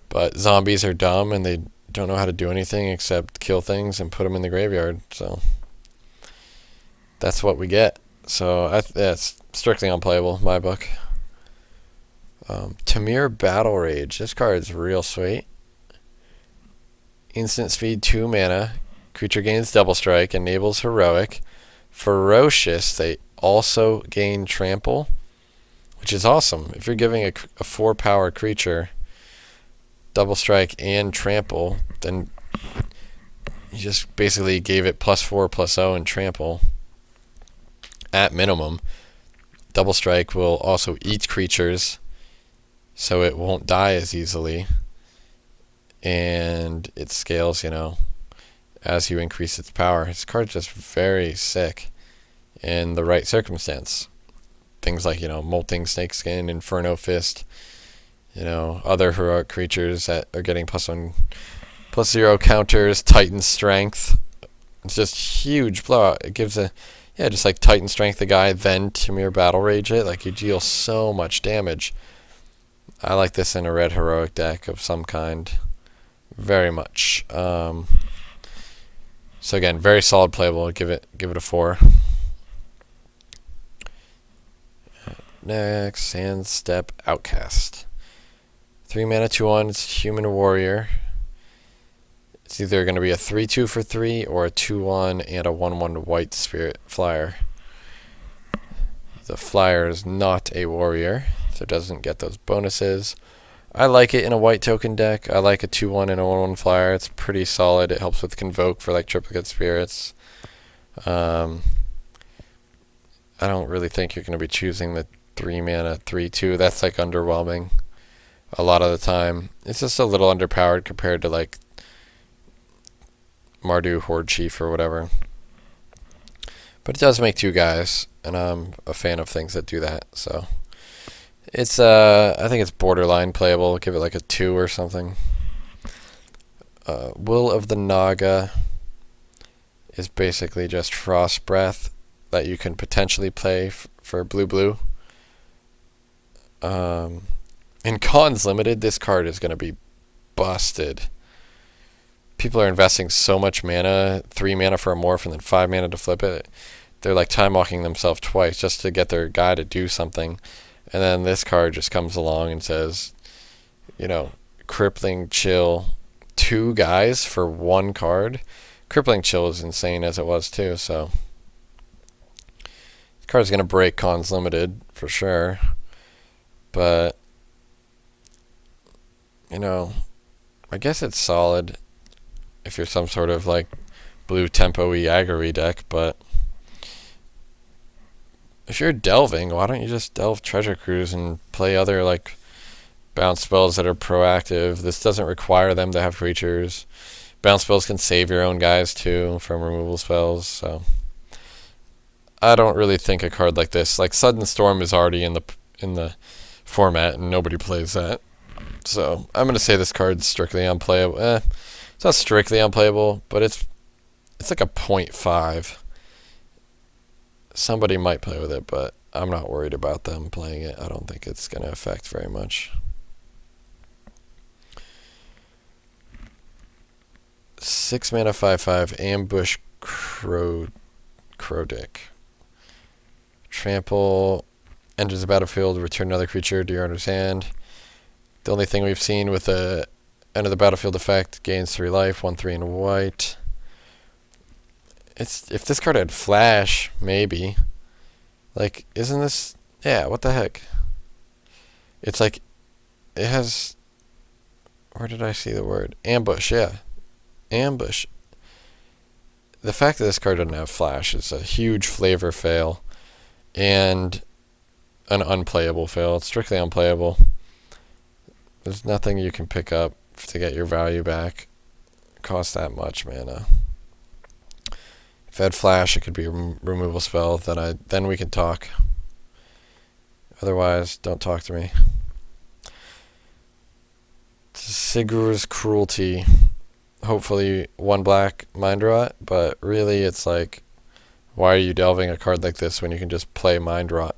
But zombies are dumb and they don't know how to do anything except kill things and put them in the graveyard. So that's what we get. So it's strictly unplayable in my book. Tamir Battle Rage. This card is real sweet. Instant speed, 2 mana. Creature gains double strike, enables heroic. Ferocious, they also gain trample, which is awesome. If you're giving a 4-power creature double strike and trample, then you just basically gave it +4/+0 and trample. At minimum, double strike will also eat creatures, so it won't die as easily, and it scales, as you increase its power. This card's just very sick in the right circumstance. Things like, Molting Snakeskin, Inferno Fist, other heroic creatures that are getting +1/+0 counters, Titan Strength. It's just huge blowout. It gives just like Titan Strength the guy, then Tamir Battle Rage it. Like, you deal so much damage. I like this in a red heroic deck of some kind very much. So again, very solid playable. Give it a 4. Next, Sandstep Outcast. 3 mana, 2/1. It's Human Warrior. It's either going to be a 3/2 for 3 or a 2/1 and a 1/1 white spirit flyer. The flyer is not a warrior, so it doesn't get those bonuses. I like it in a white token deck. I like a 2/1 and a 1/1 flyer. It's pretty solid. It helps with Convoke for like triplicate spirits. I don't really think you're going to be choosing the 3 mana 3/2. That's like underwhelming a lot of the time. It's just a little underpowered compared to like Mardu Horde Chief or whatever. But it does make 2 guys, and I'm a fan of things that do that. So it's I think it's borderline playable. Give it like a 2 or something. Will of the Naga is basically just Frost Breath that you can potentially play for blue. In Cons Limited, this card is going to be busted. People are investing so much mana, 3 mana for a morph and then 5 mana to flip it. They're like time walking themselves twice just to get their guy to do something. And then this card just comes along and says, Crippling Chill, 2 guys for 1 card. Crippling Chill is insane as it was too, so this card's going to break Cons Limited for sure. But, I guess it's solid if you're some sort of like blue tempo-y aggro-y deck, but if you're delving, why don't you just delve Treasure Cruise and play other like bounce spells that are proactive? This doesn't require them to have creatures. Bounce spells can save your own guys too from removal spells, so I don't really think a card like this, like Sudden Storm, is already in the format and nobody plays that. So I'm gonna say this card's strictly unplayable. It's not strictly unplayable, but it's like a 0.5. Somebody might play with it, but I'm not worried about them playing it. I don't think it's gonna affect very much. 6 mana 5/5 Ambush Crowdick. Trample, enters the battlefield, return another creature to your owner's hand. The only thing we've seen with the end of the battlefield effect, gains 3 life, 1/3 in white. If this card had flash, maybe. Like, isn't this... Yeah, what the heck? It's like... It has... Where did I see the word? Ambush, yeah. Ambush. The fact that this card doesn't have flash is a huge flavor fail. and an unplayable fail. It's strictly unplayable. There's nothing you can pick up to get your value back. It costs that much mana. If I had flash, it could be a removal spell. Then we can talk. Otherwise, don't talk to me. Sigur's Cruelty. Hopefully 1 black Mind Rot, but really it's like, why are you delving a card like this when you can just play Mind Rot?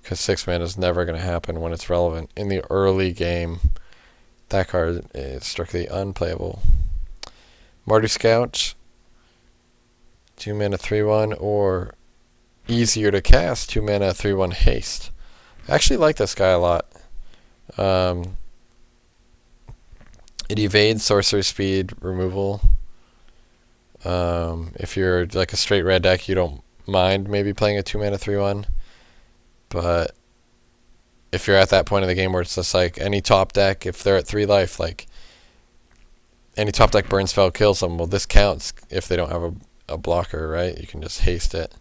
Because 6 mana is never going to happen when it's relevant. In the early game, that card is strictly unplayable. Marty Scout. 2 mana 3/1, or easier to cast 2 mana 3/1 haste. I actually like this guy a lot. It evades sorcery speed removal. If you're like a straight red deck, you don't mind maybe playing a 2 mana 3/1. But if you're at that point in the game where it's just like any top deck, if they're at 3 life, like any top deck burn spell kills them, well, this counts if they don't have a blocker, right? You can just haste it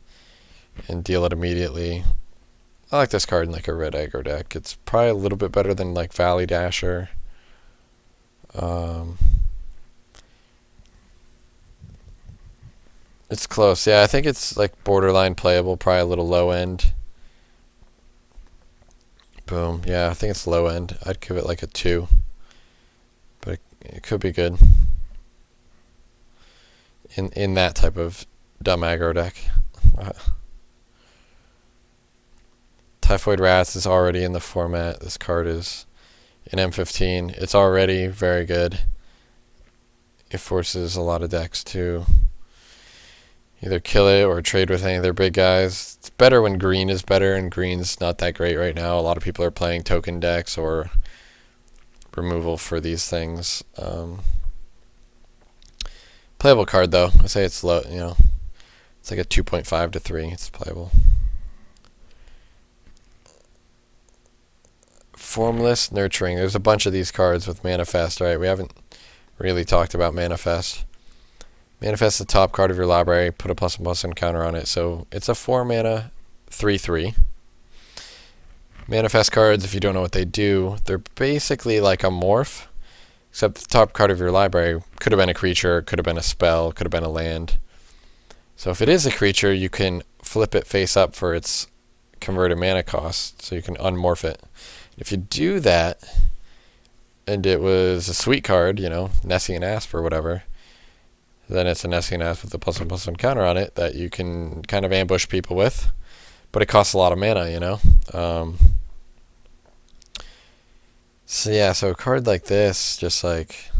and deal it immediately. I like this card in like a red aggro deck. It's probably a little bit better than like Valley Dasher. It's close. Yeah, I think it's like borderline playable, probably a little low end. Boom. Yeah, I think it's low end. I'd give it like a 2. But it could be good. In that type of dumb aggro deck. Typhoid Rats is already in the format. This card is in M15. It's already very good. It forces a lot of decks to either kill it or trade with any of their big guys. It's better when green is better, and green's not that great right now. A lot of people are playing token decks or removal for these things. Playable card though. I say it's low, it's like a 2.5 to 3. It's playable. Formless Nurturing. There's a bunch of these cards with Manifest, right? We haven't really talked about Manifest. Manifest the top card of your library, put a +1/+1 counter on it. So it's a 4 mana 3/3. Manifest cards, if you don't know what they do, they're basically like a morph, except the top card of your library could have been a creature, could have been a spell, could have been a land. So if it is a creature, you can flip it face up for its converted mana cost, so you can unmorph it. If you do that, and it was a sweet card, Nessian Asp or whatever, then it's a Nessian Asp with a +1/+1 counter on it that you can kind of ambush people with, but it costs a lot of mana, So yeah, so a card like this, just like,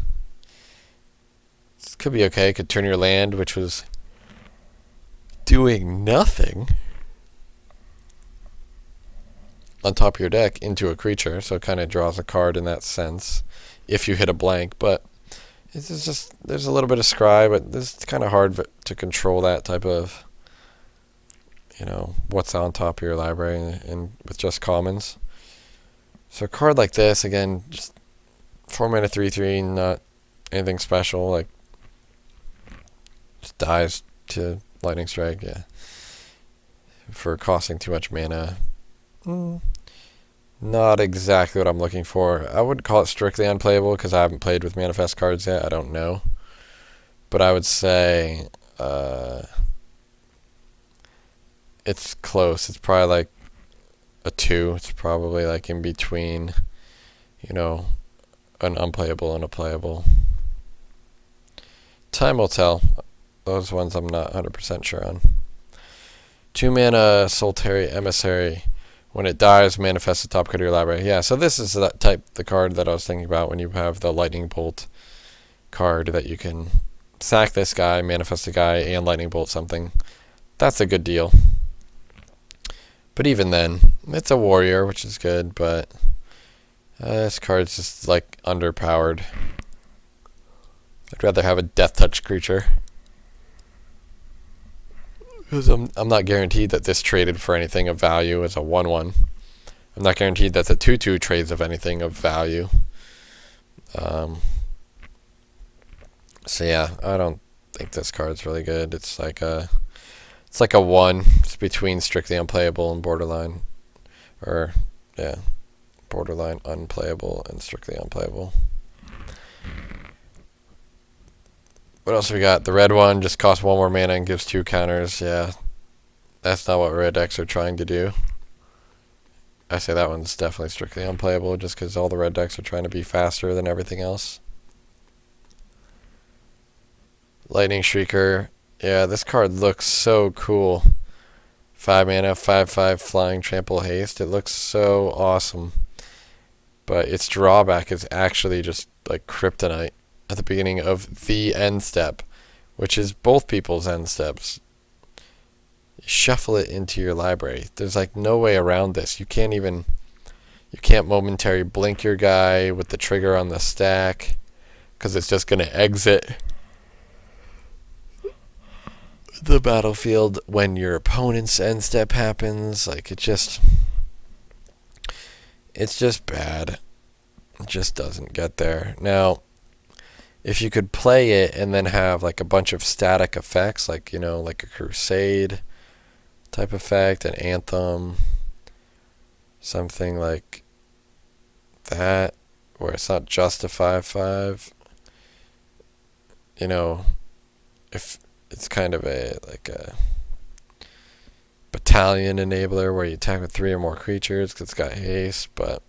it could be okay. It could turn your land, which was doing nothing, on top of your deck into a creature, so it kind of draws a card in that sense if you hit a blank. But it's just, there's a little bit of scry, but it's kind of hard to control that type of, what's on top of your library and with just commons. So a card like this, again, just 4 mana 3/3, not anything special, like just dies to Lightning Strike, yeah, for costing too much mana. Not exactly what I'm looking for. I would call it strictly unplayable because I haven't played with Manifest cards yet. I don't know. But I would say it's close. It's probably like a 2. It's probably like in between, an unplayable and a playable. Time will tell. Those ones I'm not 100% sure on. 2 mana Solitary Emissary. When it dies, manifest the top card of your library. Yeah, so this is the card that I was thinking about when you have the Lightning Bolt card, that you can sack this guy, manifest a guy, and Lightning Bolt something. That's a good deal. But even then, it's a warrior, which is good, but this card's just like underpowered. I'd rather have a Death Touch creature, because I'm not guaranteed that this traded for anything of value as a 1/1. I'm not guaranteed that the 2/2 trades of anything of value. So yeah, I don't think this card's really good. It's like a It's like a 1. It's between strictly unplayable and borderline. Or, yeah, borderline unplayable and strictly unplayable. What else we got? The red one just costs 1 more mana and gives 2 counters. Yeah, that's not what red decks are trying to do. I say that one's definitely strictly unplayable just because all the red decks are trying to be faster than everything else. Lightning Shrieker. Yeah, this card looks so cool. 5 mana, 5/5 flying trample haste. It looks so awesome. But its drawback is actually just like kryptonite at the beginning of the end step, which is both people's end steps. You shuffle it into your library. There's like no way around this. You can't momentary blink your guy with the trigger on the stack because it's just going to exit the battlefield when your opponent's end step happens. Like it's just bad. It just doesn't get there. Now, if you could play it and then have like a bunch of static effects, like, you know, like a Crusade type effect, an Anthem, something like that, where it's not just a 5/5, you know, if it's kind of a battalion enabler where you attack with 3 or more creatures because it's got haste, but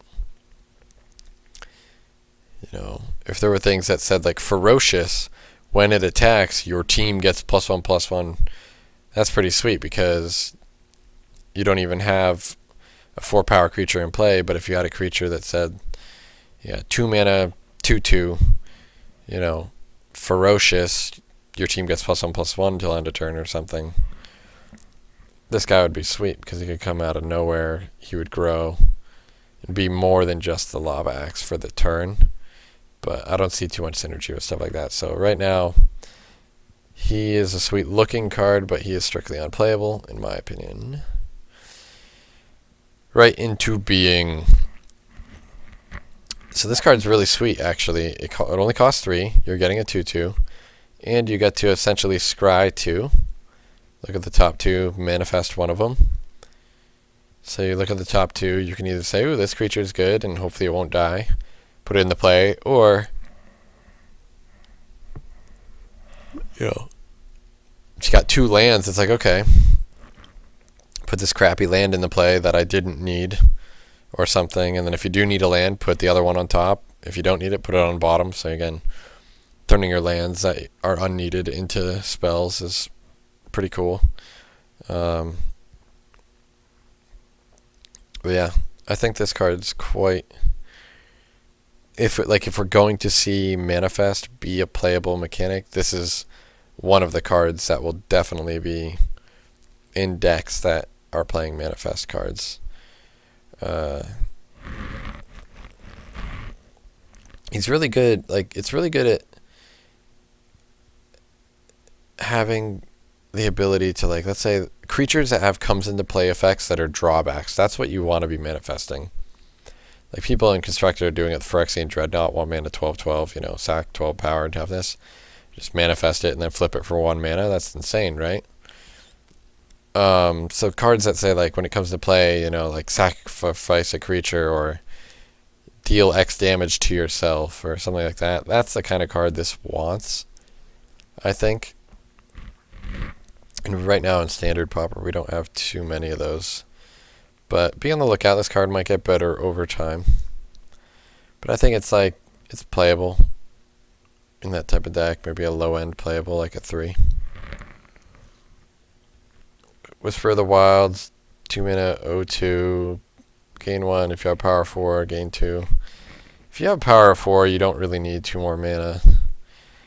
you know, if there were things that said like ferocious, when it attacks, your team gets +1/+1, that's pretty sweet because you don't even have a 4-power creature in play, but if you had a creature that said, yeah, 2 mana, 2/2, you know, ferocious, your team gets +1/+1 until end of turn or something. This guy would be sweet because he could come out of nowhere, he would grow, and be more than just the lava axe for the turn. But I don't see too much synergy with stuff like that. So right now, he is a sweet looking card, but he is strictly unplayable, in my opinion. Right into being. So this card's really sweet, actually. It only costs 3. You're getting a 2/2. And you get to essentially scry 2. Look at the top 2, manifest one of them. So you look at the top 2, you can either say, ooh, this creature is good, and hopefully it won't die. Put it into play, or, you know, if you got 2 lands, it's like, okay, put this crappy land in the play that I didn't need, or something, and then if you do need a land, put the other one on top. If you don't need it, put it on bottom. So again, turning your lands that are unneeded into spells is pretty cool. But yeah, I think this card's quite. If we're going to see manifest be a playable mechanic, this is one of the cards that will definitely be in decks that are playing manifest cards. He's really good. Like, it's really good at having the ability to, like, let's say creatures that have comes into play effects that are drawbacks. That's what you want to be manifesting. Like, people in Constructed are doing it with Phyrexian Dreadnought, 1 mana, 12/12, you know, sack 12 power and toughness. Just manifest it and then flip it for 1 mana. That's insane, right? So cards that say, like, when it comes to play, you know, like sacrifice a creature or deal X damage to yourself or something like that, that's the kind of card this wants, I think. And right now in Standard Pauper, we don't have too many of those. But be on the lookout. This card might get better over time. But I think it's playable in that type of deck. Maybe a low end playable, like a 3. Whisper of the Wilds, 2 mana, 0/2, gain 1. If you have power 4, gain 2. If you have power 4, you don't really need 2 more mana.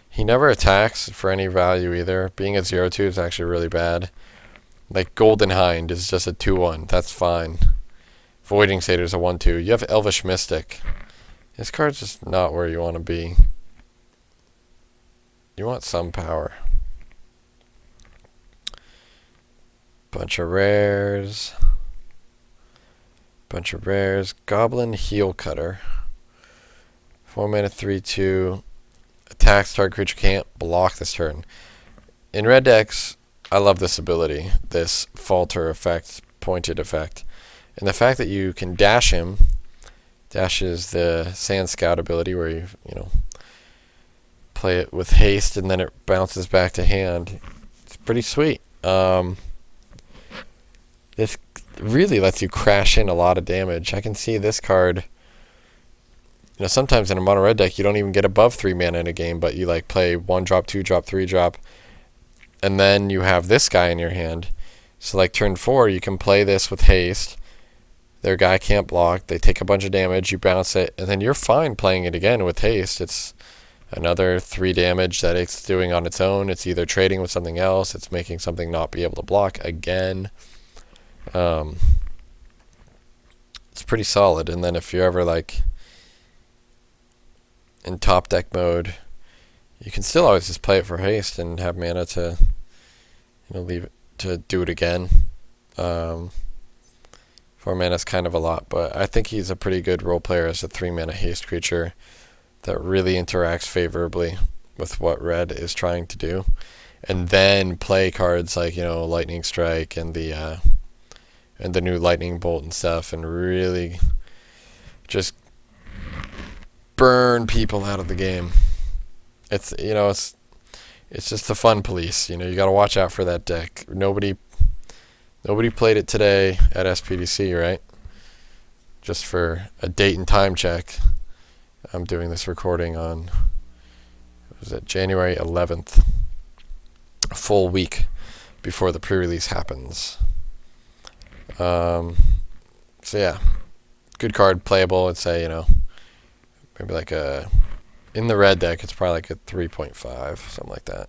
He never attacks for any value either. Being a 0/2 is actually really bad. Like, Golden Hind is just a 2/1. That's fine. Voiding Satyr is a 1/2. You have Elvish Mystic. This card's just not where you want to be. You want some power. Bunch of rares. Goblin Heel Cutter. 4 mana, 3/2. Attacks, target creature can't block this turn. In red decks, I love this ability, this falter effect, pointed effect. And the fact that you can dash him, dash is the Sand Scout ability where you play it with haste and then it bounces back to hand. It's pretty sweet. This really lets you crash in a lot of damage. I can see this card. Sometimes in a mono red deck you don't even get above 3 mana in a game, but you like play 1 drop, 2 drop, 3 drop, and then you have this guy in your hand. So like turn 4, you can play this with haste. Their guy can't block. They take a bunch of damage. You bounce it, and then you're fine playing it again with haste. It's another 3 damage that it's doing on its own. It's either trading with something else. It's making something not be able to block again. It's pretty solid. And then if you're ever like in top deck mode, you can still always just play it for haste and have mana to leave it to do it again. 4 mana is kind of a lot, but I think he's a pretty good role player as a 3 mana haste creature that really interacts favorably with what red is trying to do. And then play cards like Lightning Strike and the new Lightning Bolt and stuff, and really just burn people out of the game. It's just the fun police. You got to watch out for that deck. Nobody played it today at SPDC, right? Just for a date and time check, I'm doing this recording on January 11th, a full week before the pre-release happens. So yeah, good card, playable. I'd say maybe like in the red deck, it's probably like a 3.5, something like that.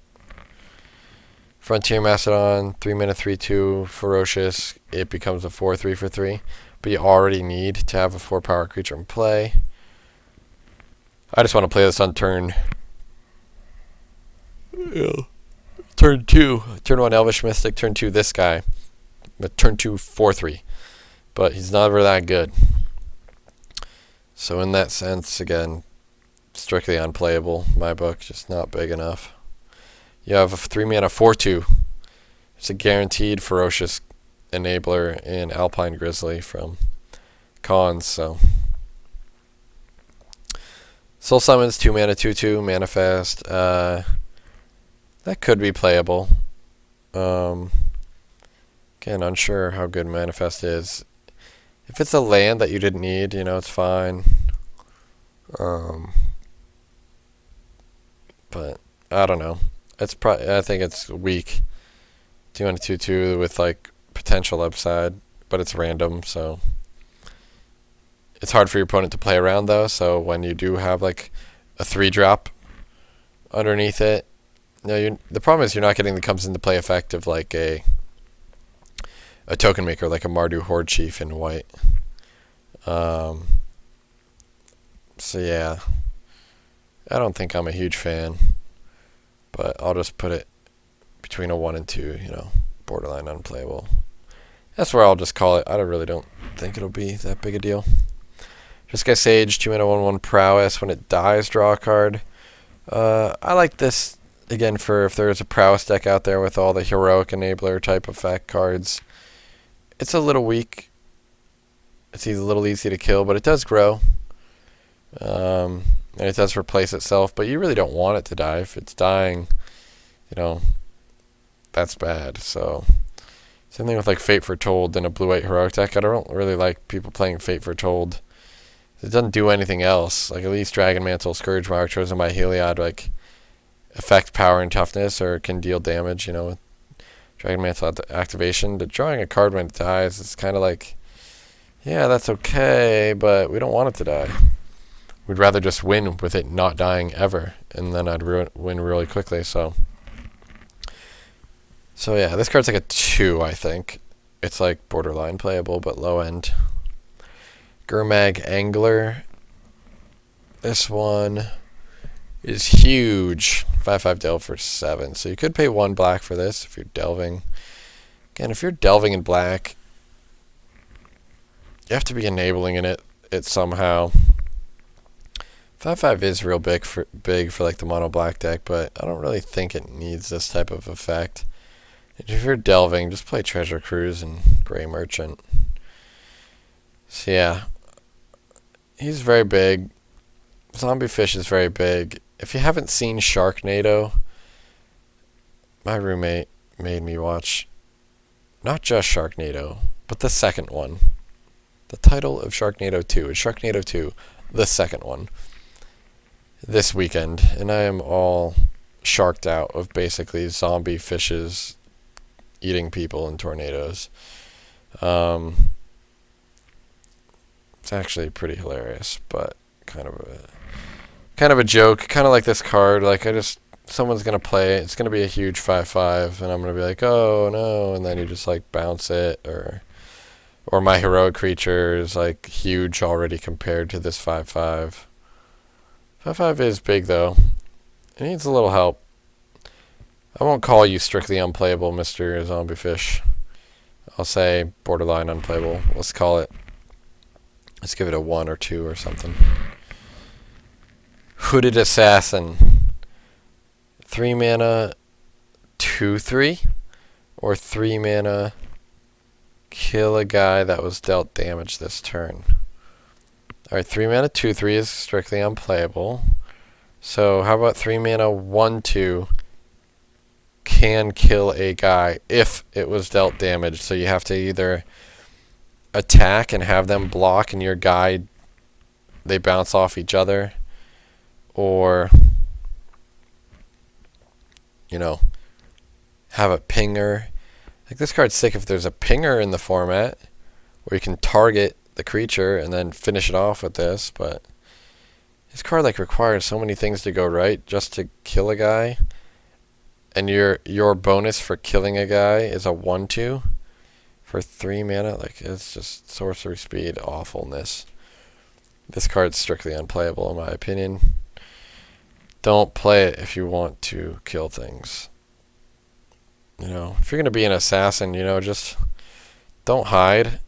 Frontier Mastodon, 3 mana, 3/2, ferocious. It becomes a 4/3 for 3, but you already need to have a 4 power creature in play. I just want to play this on turn 2. Turn 1 Elvish Mystic, turn 2 this guy. But turn 2 4/3. But he's never that good. So in that sense, again, strictly unplayable. My book, just not big enough. You have a 3 mana 4/2. It's a guaranteed ferocious enabler in Alpine Grizzly from Cons. So Soul Summons, 2 mana 2/2 manifest. That could be playable. Again, unsure how good manifest is. If it's a land that you didn't need, it's fine. But I don't know. I think it's weak. 2 mana 2/2 with like potential upside, but it's random, so it's hard for your opponent to play around though. So when you do have like a 3-drop underneath it, the problem is you're not getting the comes into play effect of like a token maker like a Mardu Horde Chief in white. So yeah, I don't think I'm a huge fan, but I'll just put it between a 1 and 2, borderline unplayable. That's where I'll just call it. I really don't think it'll be that big a deal. Jeskai Sage, 2 mana 1/1 prowess. When it dies, draw a card. I like this again for if there's a prowess deck out there with all the heroic enabler type effect cards. It's a little weak. It's a little easy to kill, but it does grow. And it does replace itself, but you really don't want it to die. If it's dying, that's bad. So same thing with like Fate Foretold in a blue-white heroic deck. I don't really like people playing Fate Foretold. It doesn't do anything else. Like at least Dragon Mantle, Scourge Mark, Chosen by Heliod, like affect power and toughness or can deal damage. With Dragon Mantle activation. But drawing a card when it dies, it's kind of like, yeah, that's okay, but we don't want it to die. We'd rather just win with it not dying ever, and then I'd win really quickly. So yeah, this card's like a 2, I think. It's like borderline playable, but low end. Gurmag Angler. This one is huge. 5/5 delve for 7. So you could pay 1 black for this if you're delving. Again, if you're delving in black, you have to be enabling it somehow. 5/5 is real big for like the mono black deck, but I don't really think it needs this type of effect. If you're delving, just play Treasure Cruise and Gray Merchant. So yeah, he's very big. Zombie Fish is very big. If you haven't seen Sharknado, my roommate made me watch not just Sharknado, but the second one. The title of Sharknado 2 is Sharknado 2, the second one, this weekend, and I am all sharked out of basically zombie fishes eating people in tornadoes. It's actually pretty hilarious, but kind of a joke, kind of like this card. Like someone's gonna play it. It's gonna be a huge 5/5, and I'm gonna be like, oh no, and then you just like bounce it, or my heroic creature is like huge already compared to this 5/5. 5/5 is big though. It needs a little help. I won't call you strictly unplayable, Mr. Zombie Fish. I'll say borderline unplayable. Let's give it a 1 or 2 or something. Hooded Assassin. 3 mana, 2/3, or 3 mana, kill a guy that was dealt damage this turn. Alright, 3 mana, 2/3 is strictly unplayable. So how about 3 mana, 1/2, can kill a guy if it was dealt damage. So you have to either attack and have them block, and your guy, they bounce off each other, or have a pinger. Like, this card's sick if there's a pinger in the format where you can target the creature and then finish it off with this, but this card requires so many things to go right just to kill a guy, and your bonus for killing a guy is a 1/2 for 3 mana. It's just sorcery speed awfulness. This card's strictly unplayable in my opinion. Don't play it if you want to kill things. If you're going to be an assassin, just don't hide.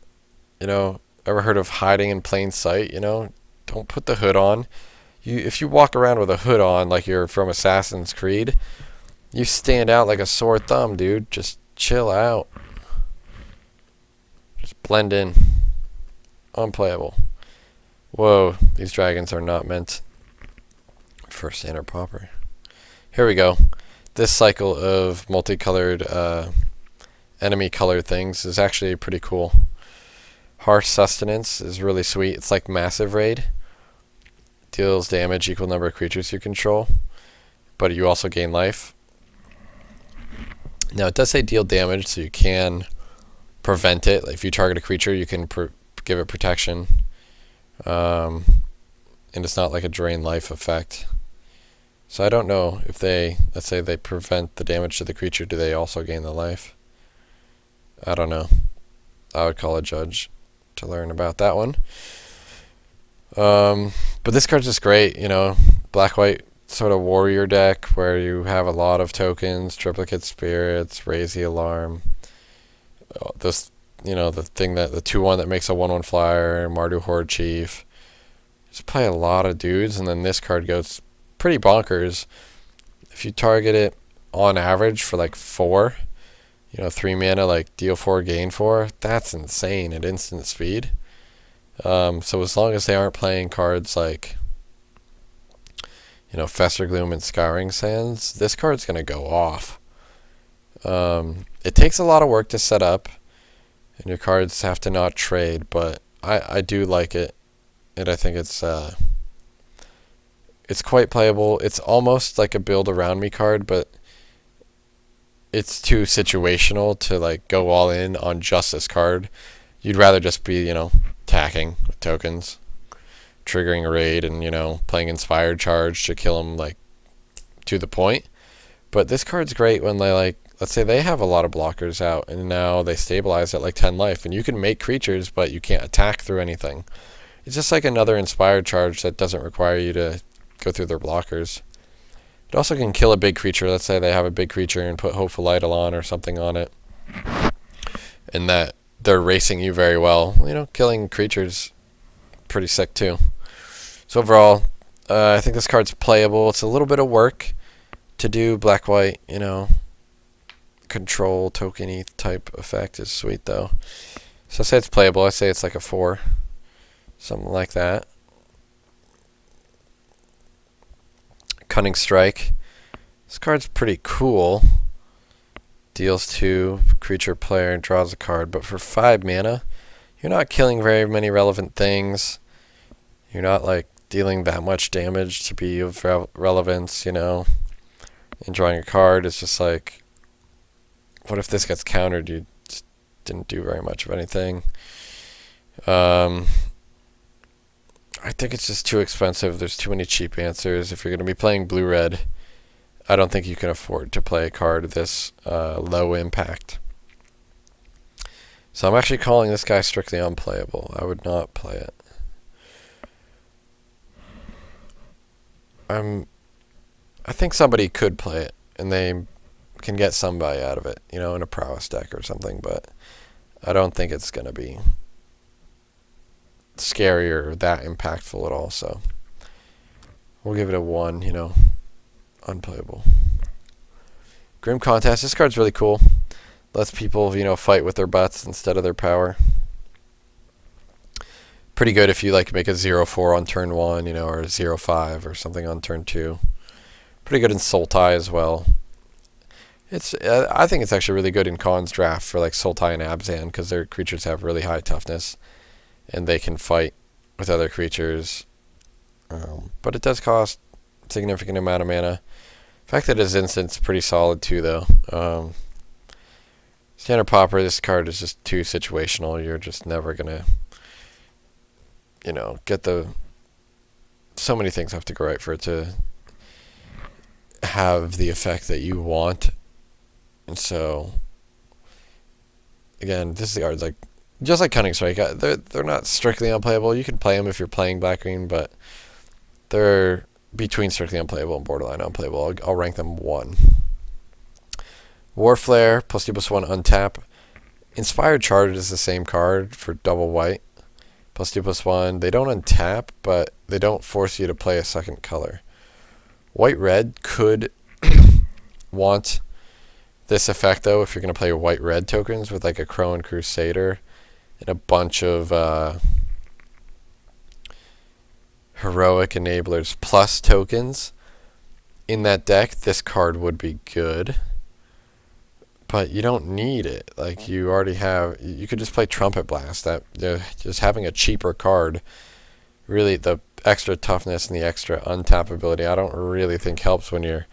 Ever heard of hiding in plain sight? Don't put the hood on. If you walk around with a hood on like you're from Assassin's Creed, you stand out like a sore thumb, dude. Just chill out. Just blend in. Unplayable. Whoa, these dragons are not meant for standard Pauper. Here we go. This cycle of multicolored enemy color things is actually pretty cool. Harsh Sustenance is really sweet. It's like Massive Raid. Deals damage equal number of creatures you control, but you also gain life. Now it does say deal damage, so you can prevent it. If you target a creature, you can give it protection. And it's not like a drain life effect. So I don't know if let's say they prevent the damage to the creature, do they also gain the life? I don't know. I would call a judge to learn about that one. But this card's just great, black-white sort of warrior deck where you have a lot of tokens, triplicate spirits, raise the alarm. The 2/1 that makes a 1/1 flyer, Mardu Horde Chief. Just play a lot of dudes, and then this card goes pretty bonkers. If you target it on average for 4, 3 mana, deal 4, gain 4, that's insane at instant speed. So as long as they aren't playing cards like Fester Gloom and Scouring Sands, this card's going to go off. It takes a lot of work to set up, and your cards have to not trade, but I do like it, and I think it's quite playable. It's almost like a build around me card, but it's too situational to go all in on just this card. You'd rather just be attacking with tokens, triggering a raid, and playing Inspired Charge to kill them to the point. But this card's great when they let's say they have a lot of blockers out, and now they stabilize at 10 life, and you can make creatures, but you can't attack through anything. It's just like another Inspired Charge that doesn't require you to go through their blockers. It also can kill a big creature. Let's say they have a big creature and put Hopeful Eidolon or something on it, and that they're racing you very well. Killing creatures pretty sick too. So overall, I think this card's playable. It's a little bit of work to do black-white, control tokeny type effect is sweet though. So I say it's playable. I say it's like a 4, something like that. Cunning Strike. This card's pretty cool. Deals 2, creature player draws a card, but for 5 mana, you're not killing very many relevant things. You're not like dealing that much damage to be of relevance, you know. And drawing a card is just like, what if this gets countered? You just didn't do very much of anything. I think it's just too expensive. There's too many cheap answers. If you're going to be playing blue-red, I don't think you can afford to play a card this low impact. So I'm actually calling this guy strictly unplayable. I would not play it. I think somebody could play it, and they can get some value out of it, you know, in a prowess deck or something, but I don't think it's going to be scary or that impactful at all, so we'll give it a 1, you know, unplayable. Grim Contest, this card's really cool. Lets people, you know, fight with their butts instead of their power. Pretty good if you like make a 0-4 on turn 1, you know, or a 0-5 or something on turn 2. Pretty good in Sultai as well. It's I think it's actually really good in Khan's draft for like Sultai and Abzan because their creatures have really high toughness and they can fight with other creatures. But it does cost a significant amount of mana. The fact that his instant's pretty solid too, though. Standard Pauper, this card is just too situational. You're just never gonna, you know, get the. So many things have to go right for it to have the effect that you want. And so, again, this card's like, just like Cunning Strike, they're not strictly unplayable. You can play them if you're playing black-green, but they're between strictly unplayable and borderline unplayable. I'll rank them 1. Warflare, +2/+1 untap. Inspired Charge is the same card for double white. +2/+1. They don't untap, but they don't force you to play a second color. White-red could want this effect, though, if you're going to play white-red tokens with like a Crow and Crusader and a bunch of Heroic Enablers plus tokens. In that deck, this card would be good. But you don't need it. Like, you already have... You could just play Trumpet Blast. That just having a cheaper card, really, the extra toughness and the extra untap ability, I don't really think helps when you're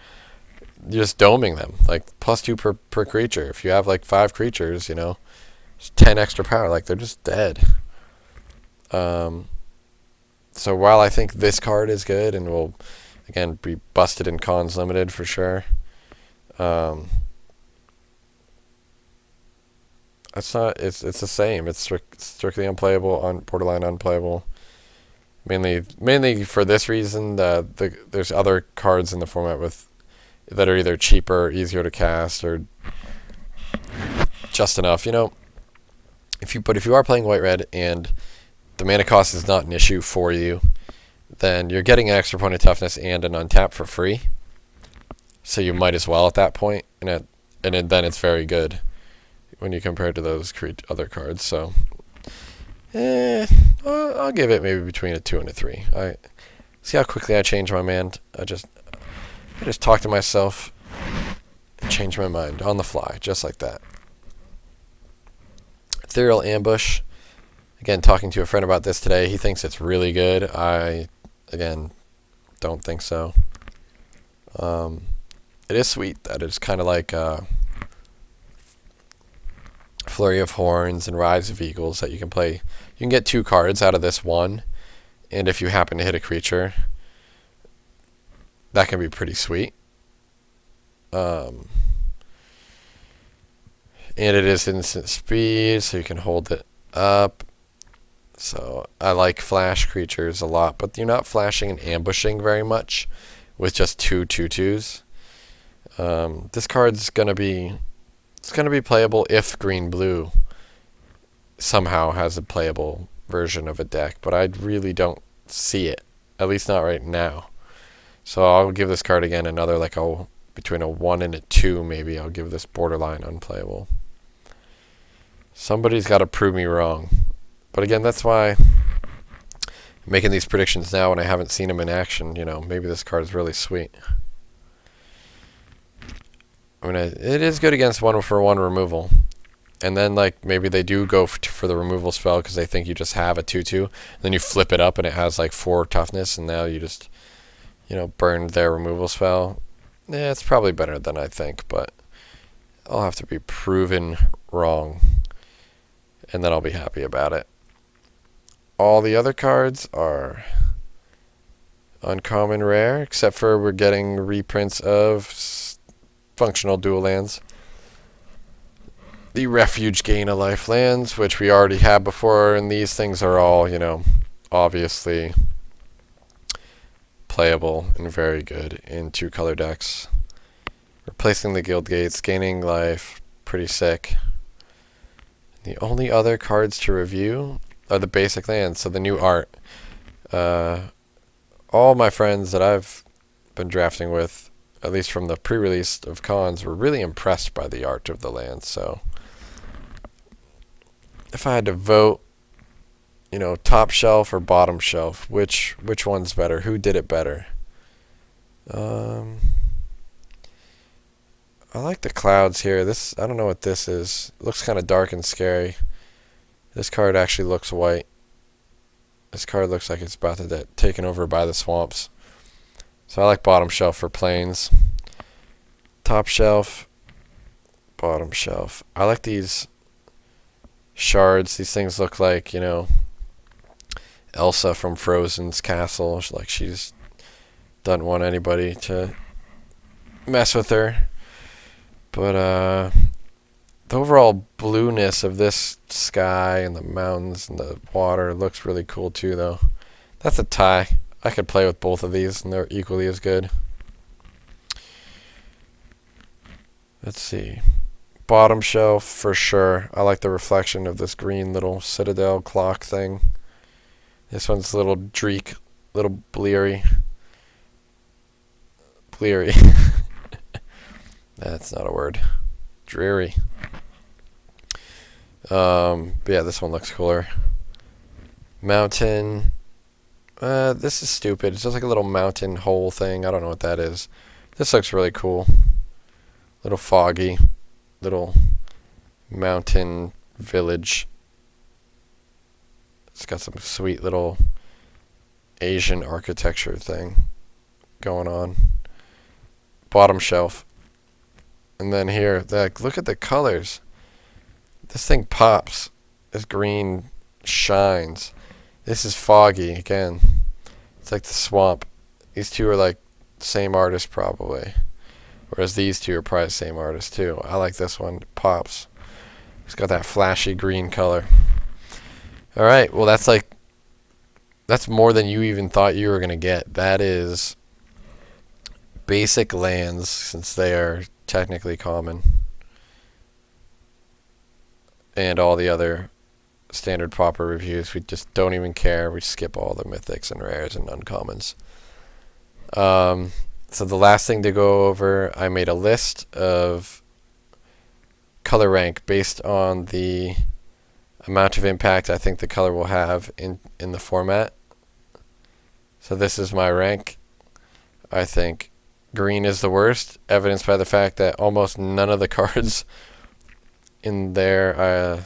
just doming them. Like, +2 per creature. If you have, like, 5 creatures, you know, it's 10 extra power. Like, they're just dead. So while I think this card is good and will, again, be busted in Cons Limited for sure, it's not. It's the same. It's strictly unplayable, borderline unplayable. Mainly for this reason. There's other cards in the format that are either cheaper, easier to cast, or just enough. You know, if you are playing white-red and the mana cost is not an issue for you, then you're getting an extra point of toughness and an untap for free. So you might as well at that point, and then it's very good when you compare it to those other cards. So, I'll give it maybe between a 2 and a 3. I see how quickly I change my mind. I just talk to myself and change my mind on the fly, just like that. Ethereal Ambush. Again, talking to a friend about this today, he thinks it's really good. I, again, don't think so. It is sweet that it's kind of like Flurry of Horns and Rise of Eagles that you can play. You can get 2 cards out of this one, and if you happen to hit a creature, that can be pretty sweet. And it is instant speed, so you can hold it up. So I like flash creatures a lot, but you're not flashing and ambushing very much with just 2 2/2s. This card's gonna be playable if green-blue somehow has a playable version of a deck, but I really don't see it, at least not right now. So I'll give this card again another between a 1 and a 2 maybe, I'll give this borderline unplayable. Somebody's got to prove me wrong. But again, that's why I'm making these predictions now when I haven't seen them in action. You know, maybe this card is really sweet. I mean, it is good against 1-for-1 removal. And then, like, maybe they do go for the removal spell because they think you just have a 2/2. Then you flip it up and it has, like, 4 toughness, and now you just, you know, burned their removal spell. Yeah, it's probably better than I think, but I'll have to be proven wrong. And then I'll be happy about it. All the other cards are uncommon rare, except for we're getting reprints of functional dual lands. The Refuge Gain a Life lands, which we already had before, and these things are all, you know, obviously playable and very good in 2-color decks. Replacing the Guild Gates, gaining life, pretty sick. The only other cards to review are the basic lands, so the new art. All my friends that I've been drafting with, at least from the pre-release of cons, were really impressed by the art of the lands, so if I had to vote, you know, top shelf or bottom shelf, which one's better? Who did it better? I like the clouds here. This, I don't know what this is. It looks kind of dark and scary. This card actually looks white. This card looks like it's about to get taken over by the swamps. So I like bottom shelf for plains. Top shelf, bottom shelf. I like these shards. These things look like, you know, Elsa from Frozen's castle. Like she's doesn't want anybody to mess with her. But the overall blueness of this sky and the mountains and the water looks really cool too, though. That's a tie. I could play with both of these and they're equally as good. Let's see. Bottom shelf for sure. I like the reflection of this green little citadel clock thing. This one's a little dreek, little bleary. Bleary. That's not a word. Dreary. But yeah, this one looks cooler. Mountain. This is stupid. It's just like a little mountain hole thing. I don't know what that is. This looks really cool. Little foggy. Little mountain village. It's got some sweet little Asian architecture thing going on. Bottom shelf. And then here, like, look at the colors. This thing pops. This green shines. This is foggy again. It's like the swamp. These two are like the same artist probably. Whereas these two are probably the same artist too. I like this one. It pops. It's got that flashy green color. Alright, well that's more than you even thought you were going to get. That is basic lands, since they are technically common. And all the other standard Pauper reviews, we just don't even care. We skip all the mythics and rares and uncommons. So the last thing to go over, I made a list of color rank based on the amount of impact I think the color will have in the format. So this is my rank. I think green is the worst, evidenced by the fact that almost none of the cards in there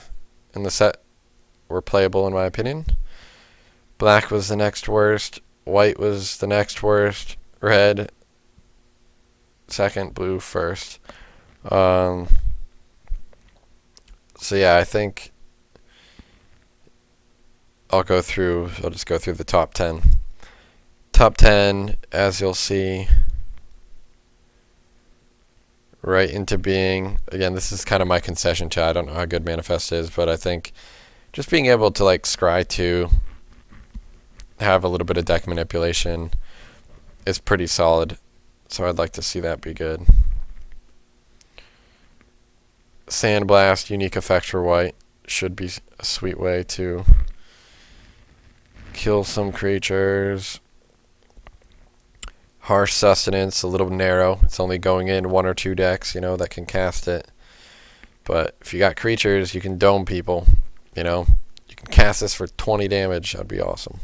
in the set were playable in my opinion. Black was the next worst. White was the next worst. Red second. Blue first. So yeah, I think I'll just go through the top 10. Top 10, as you'll see, right into being, again, this is kind of my concession to, I don't know how good Manifest is, but I think just being able to like scry 2, have a little bit of deck manipulation is pretty solid. So I'd like to see that be good. Sandblast, unique effect for white, should be a sweet way to kill some creatures. Harsh Sustenance, a little narrow. It's only going in 1 or 2 decks, that can cast it. But if you got creatures, you can dome people. You can cast this for 20 damage. That'd be awesome.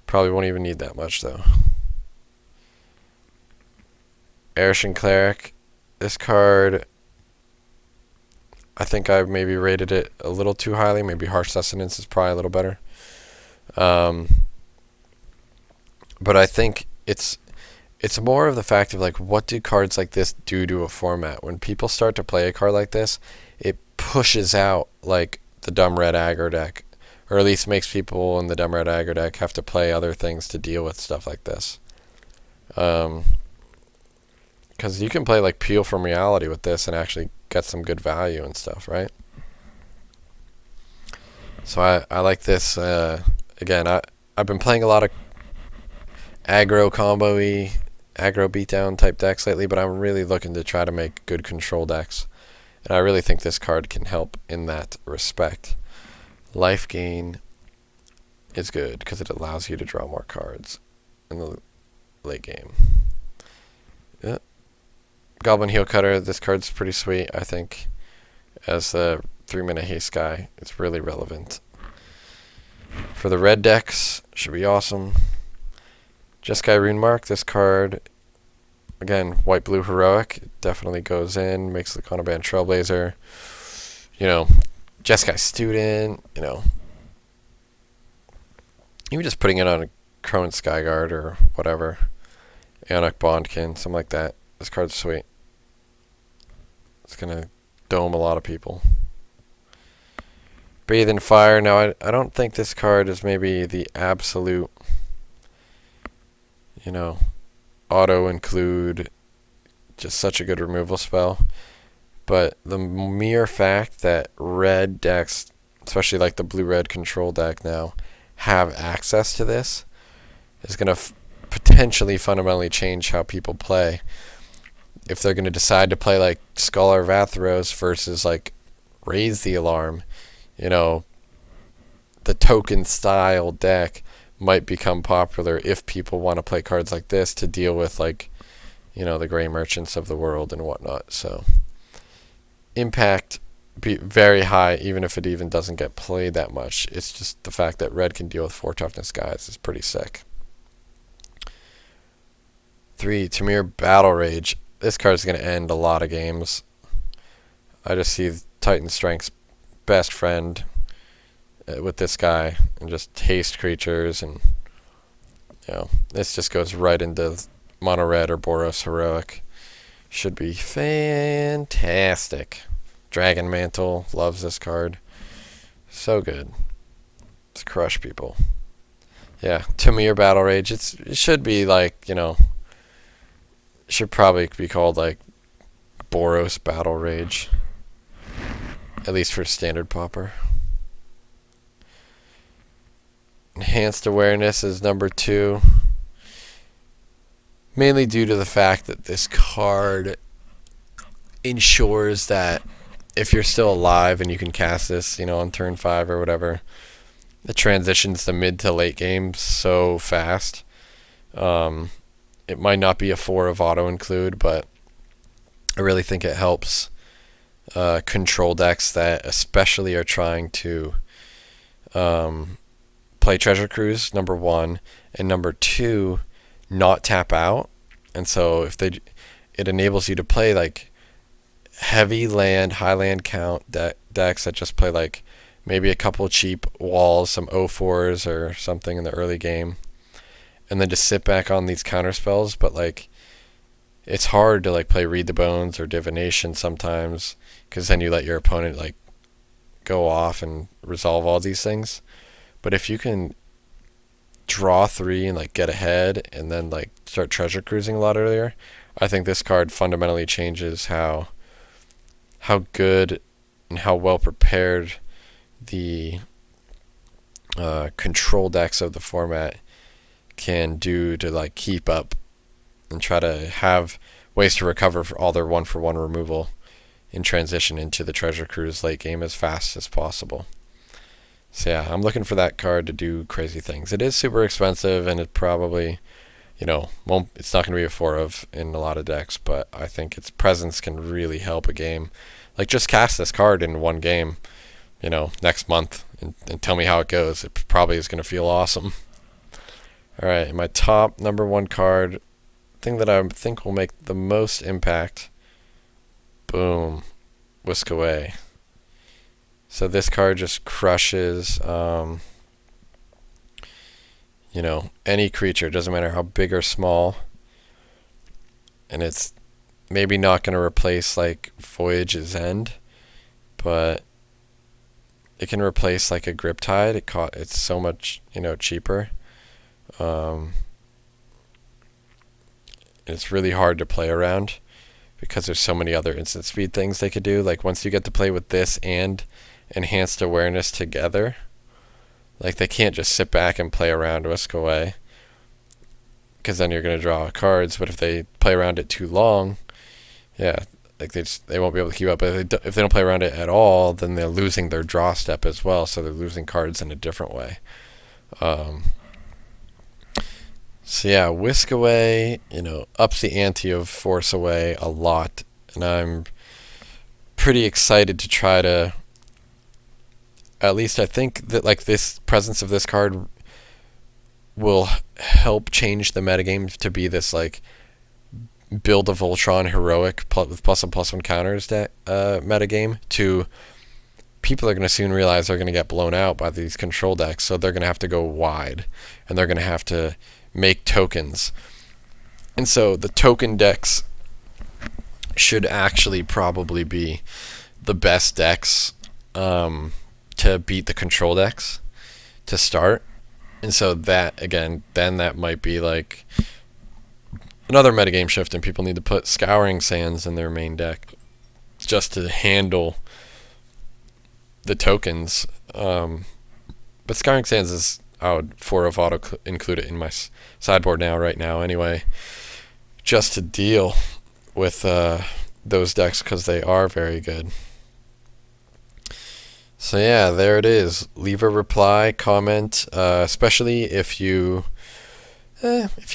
Probably won't even need that much, though. Arishan Cleric. This card, I think I maybe rated it a little too highly. Maybe Harsh Sustenance is probably a little better. But I think it's more of the fact of like, what do cards like this do to a format? When people start to play a card like this, it pushes out like the dumb red aggro deck, or at least makes people in the dumb red aggro deck have to play other things to deal with stuff like this. Because you can play like Peel from Reality with this and actually get some good value and stuff, right? So I like this. Again, I've been playing a lot of aggro combo-y, aggro beatdown type decks lately, but I'm really looking to try to make good control decks. And I really think this card can help in that respect. Life gain is good because it allows you to draw more cards in the late game. Yeah. Goblin Heel Cutter, this card's pretty sweet, I think. As the 3-mana haste guy, it's really relevant. For the red decks, should be awesome. Jeskai Runemark, this card, again, white-blue heroic, it definitely goes in, makes the Contraband Trailblazer. Jeskai Student, even just putting it on a Crone Skyguard or whatever. Aeonic Bondkin, something like that. This card's sweet. It's going to dome a lot of people. Bathe in Fire. Now, I don't think this card is maybe the absolute, auto-include, just such a good removal spell. But the mere fact that red decks, especially like the blue-red control deck now, have access to this is going to potentially fundamentally change how people play. If they're going to decide to play like Scholar of Atheros versus like Raise the Alarm, the token style deck might become popular if people want to play cards like this to deal with like, the Gray Merchants of the world and whatnot. So impact be very high, even if it even doesn't get played that much. It's just the fact that red can deal with 4 toughness guys is pretty sick. 3, Tamir Battle Rage. This card is going to end a lot of games. I just see Titan Strength's best friend with this guy, and just haste creatures, and this just goes right into mono red or Boros heroic. Should be fantastic. Dragon Mantle, loves this card. So good. Let's crush people. Yeah, Tamir Battle Rage. It should be like, should probably be called like Boros Battle Rage. At least for standard Pauper. Enhanced Awareness is number 2. Mainly due to the fact that this card ensures that if you're still alive and you can cast this, on turn 5 or whatever, it transitions to mid to late game so fast. It might not be a 4 of auto include, but I really think it helps control decks that especially are trying to play Treasure Cruise, number 1, and number 2, not tap out. And so it enables you to play like heavy land, high land count decks that just play like maybe a couple cheap walls, some O4s or something in the early game, and then just sit back on these counter spells. But like, it's hard to like play Read the Bones or Divination sometimes, because then you let your opponent like go off and resolve all these things. But if you can draw 3 and like get ahead and then like start treasure cruising a lot earlier, I think this card fundamentally changes how good and how well prepared the control decks of the format can do to like keep up and try to have ways to recover for all their 1-for-1 removal in transition into the treasure cruise late game as fast as possible. So yeah, I'm looking for that card to do crazy things. It is super expensive, and it probably it's not going to be a 4 of in a lot of decks, but I think its presence can really help a game. Like, just cast this card in one game, next month, and tell me how it goes. It probably is going to feel awesome. All right, my top number 1 card, thing that I think will make the most impact. Boom. Whisk Away. So this card just crushes, any creature. Doesn't matter how big or small. And it's maybe not going to replace, like, Voyage's End, but it can replace, like, a Griptide. It's so much, cheaper. It's really hard to play around because there's so many other instant speed things they could do. Like, once you get to play with this and enhanced awareness together, like, they can't just sit back and play around Whisk Away, because then you're going to draw cards. But if they play around it too long, yeah, like, they won't be able to keep up. But if they don't play around it at all, then they're losing their draw step as well, so they're losing cards in a different way. So yeah, Whisk Away, ups the ante of Force Away a lot, and I'm pretty excited to try to, at least I think that, like, this presence of this card will help change the metagame to be this, like, build a Voltron heroic with +1/+1 counters metagame, to people are going to soon realize they're going to get blown out by these control decks, so they're going to have to go wide, and they're going to have to make tokens. And so the token decks should actually probably be the best decks to beat the control decks to start. And so that, again, then that might be like another metagame shift, and people need to put Scouring Sands in their main deck just to handle the tokens. But Scouring Sands is, I would 4 of auto include it in my sideboard right now anyway, just to deal with those decks, because they are very good. So yeah, there it is. Leave a reply, comment, especially if you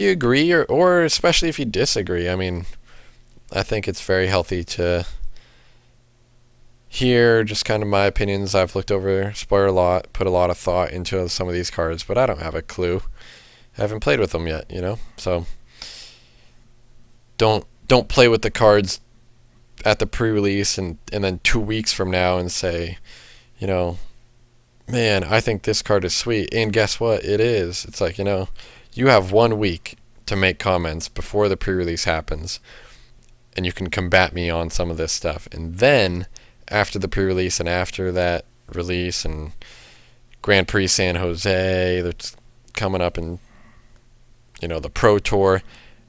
agree, or especially if you disagree. I mean, I think it's very healthy to hear just kind of my opinions. I've looked over Spoiler a lot, put a lot of thought into some of these cards, but I don't have a clue. I haven't played with them yet, So don't play with the cards at the pre-release and then 2 weeks from now and say, man, I think this card is sweet, and guess what? It is. It's like, you have 1 week to make comments before the pre-release happens, and you can combat me on some of this stuff. And then after the pre-release and after that release and Grand Prix San Jose that's coming up, and the Pro Tour,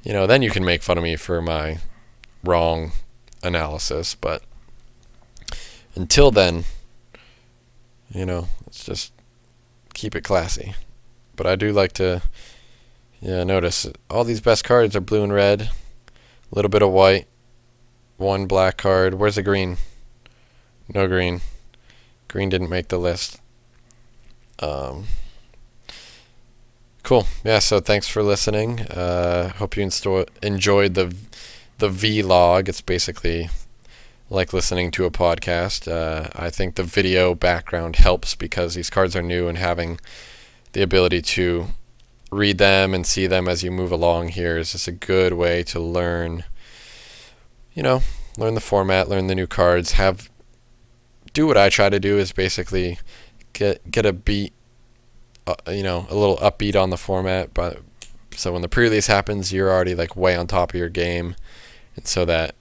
then you can make fun of me for my wrong analysis. But until then, let's just keep it classy. But I do like to notice all these best cards are blue and red, a little bit of white, 1 black card. Where's the green? No green. Green didn't make the list. Cool. Yeah, so thanks for listening. Hope you enjoyed the vlog. It's basically like listening to a podcast. I think the video background helps because these cards are new, and having the ability to read them and see them as you move along here is just a good way to learn, learn the format, learn the new cards, do what I try to do, is basically get a beat, a little upbeat on the format. But so when the pre-release happens, you're already like way on top of your game, and so that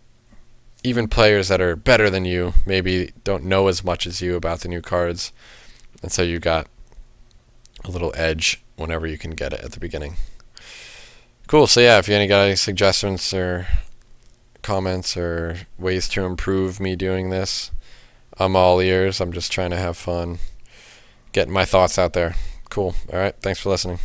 even players that are better than you maybe don't know as much as you about the new cards, and so you got a little edge whenever you can get it at the beginning. Cool. So yeah, if you got any suggestions or comments or ways to improve me doing this, I'm all ears. I'm just trying to have fun getting my thoughts out there. Cool. All right. Thanks for listening.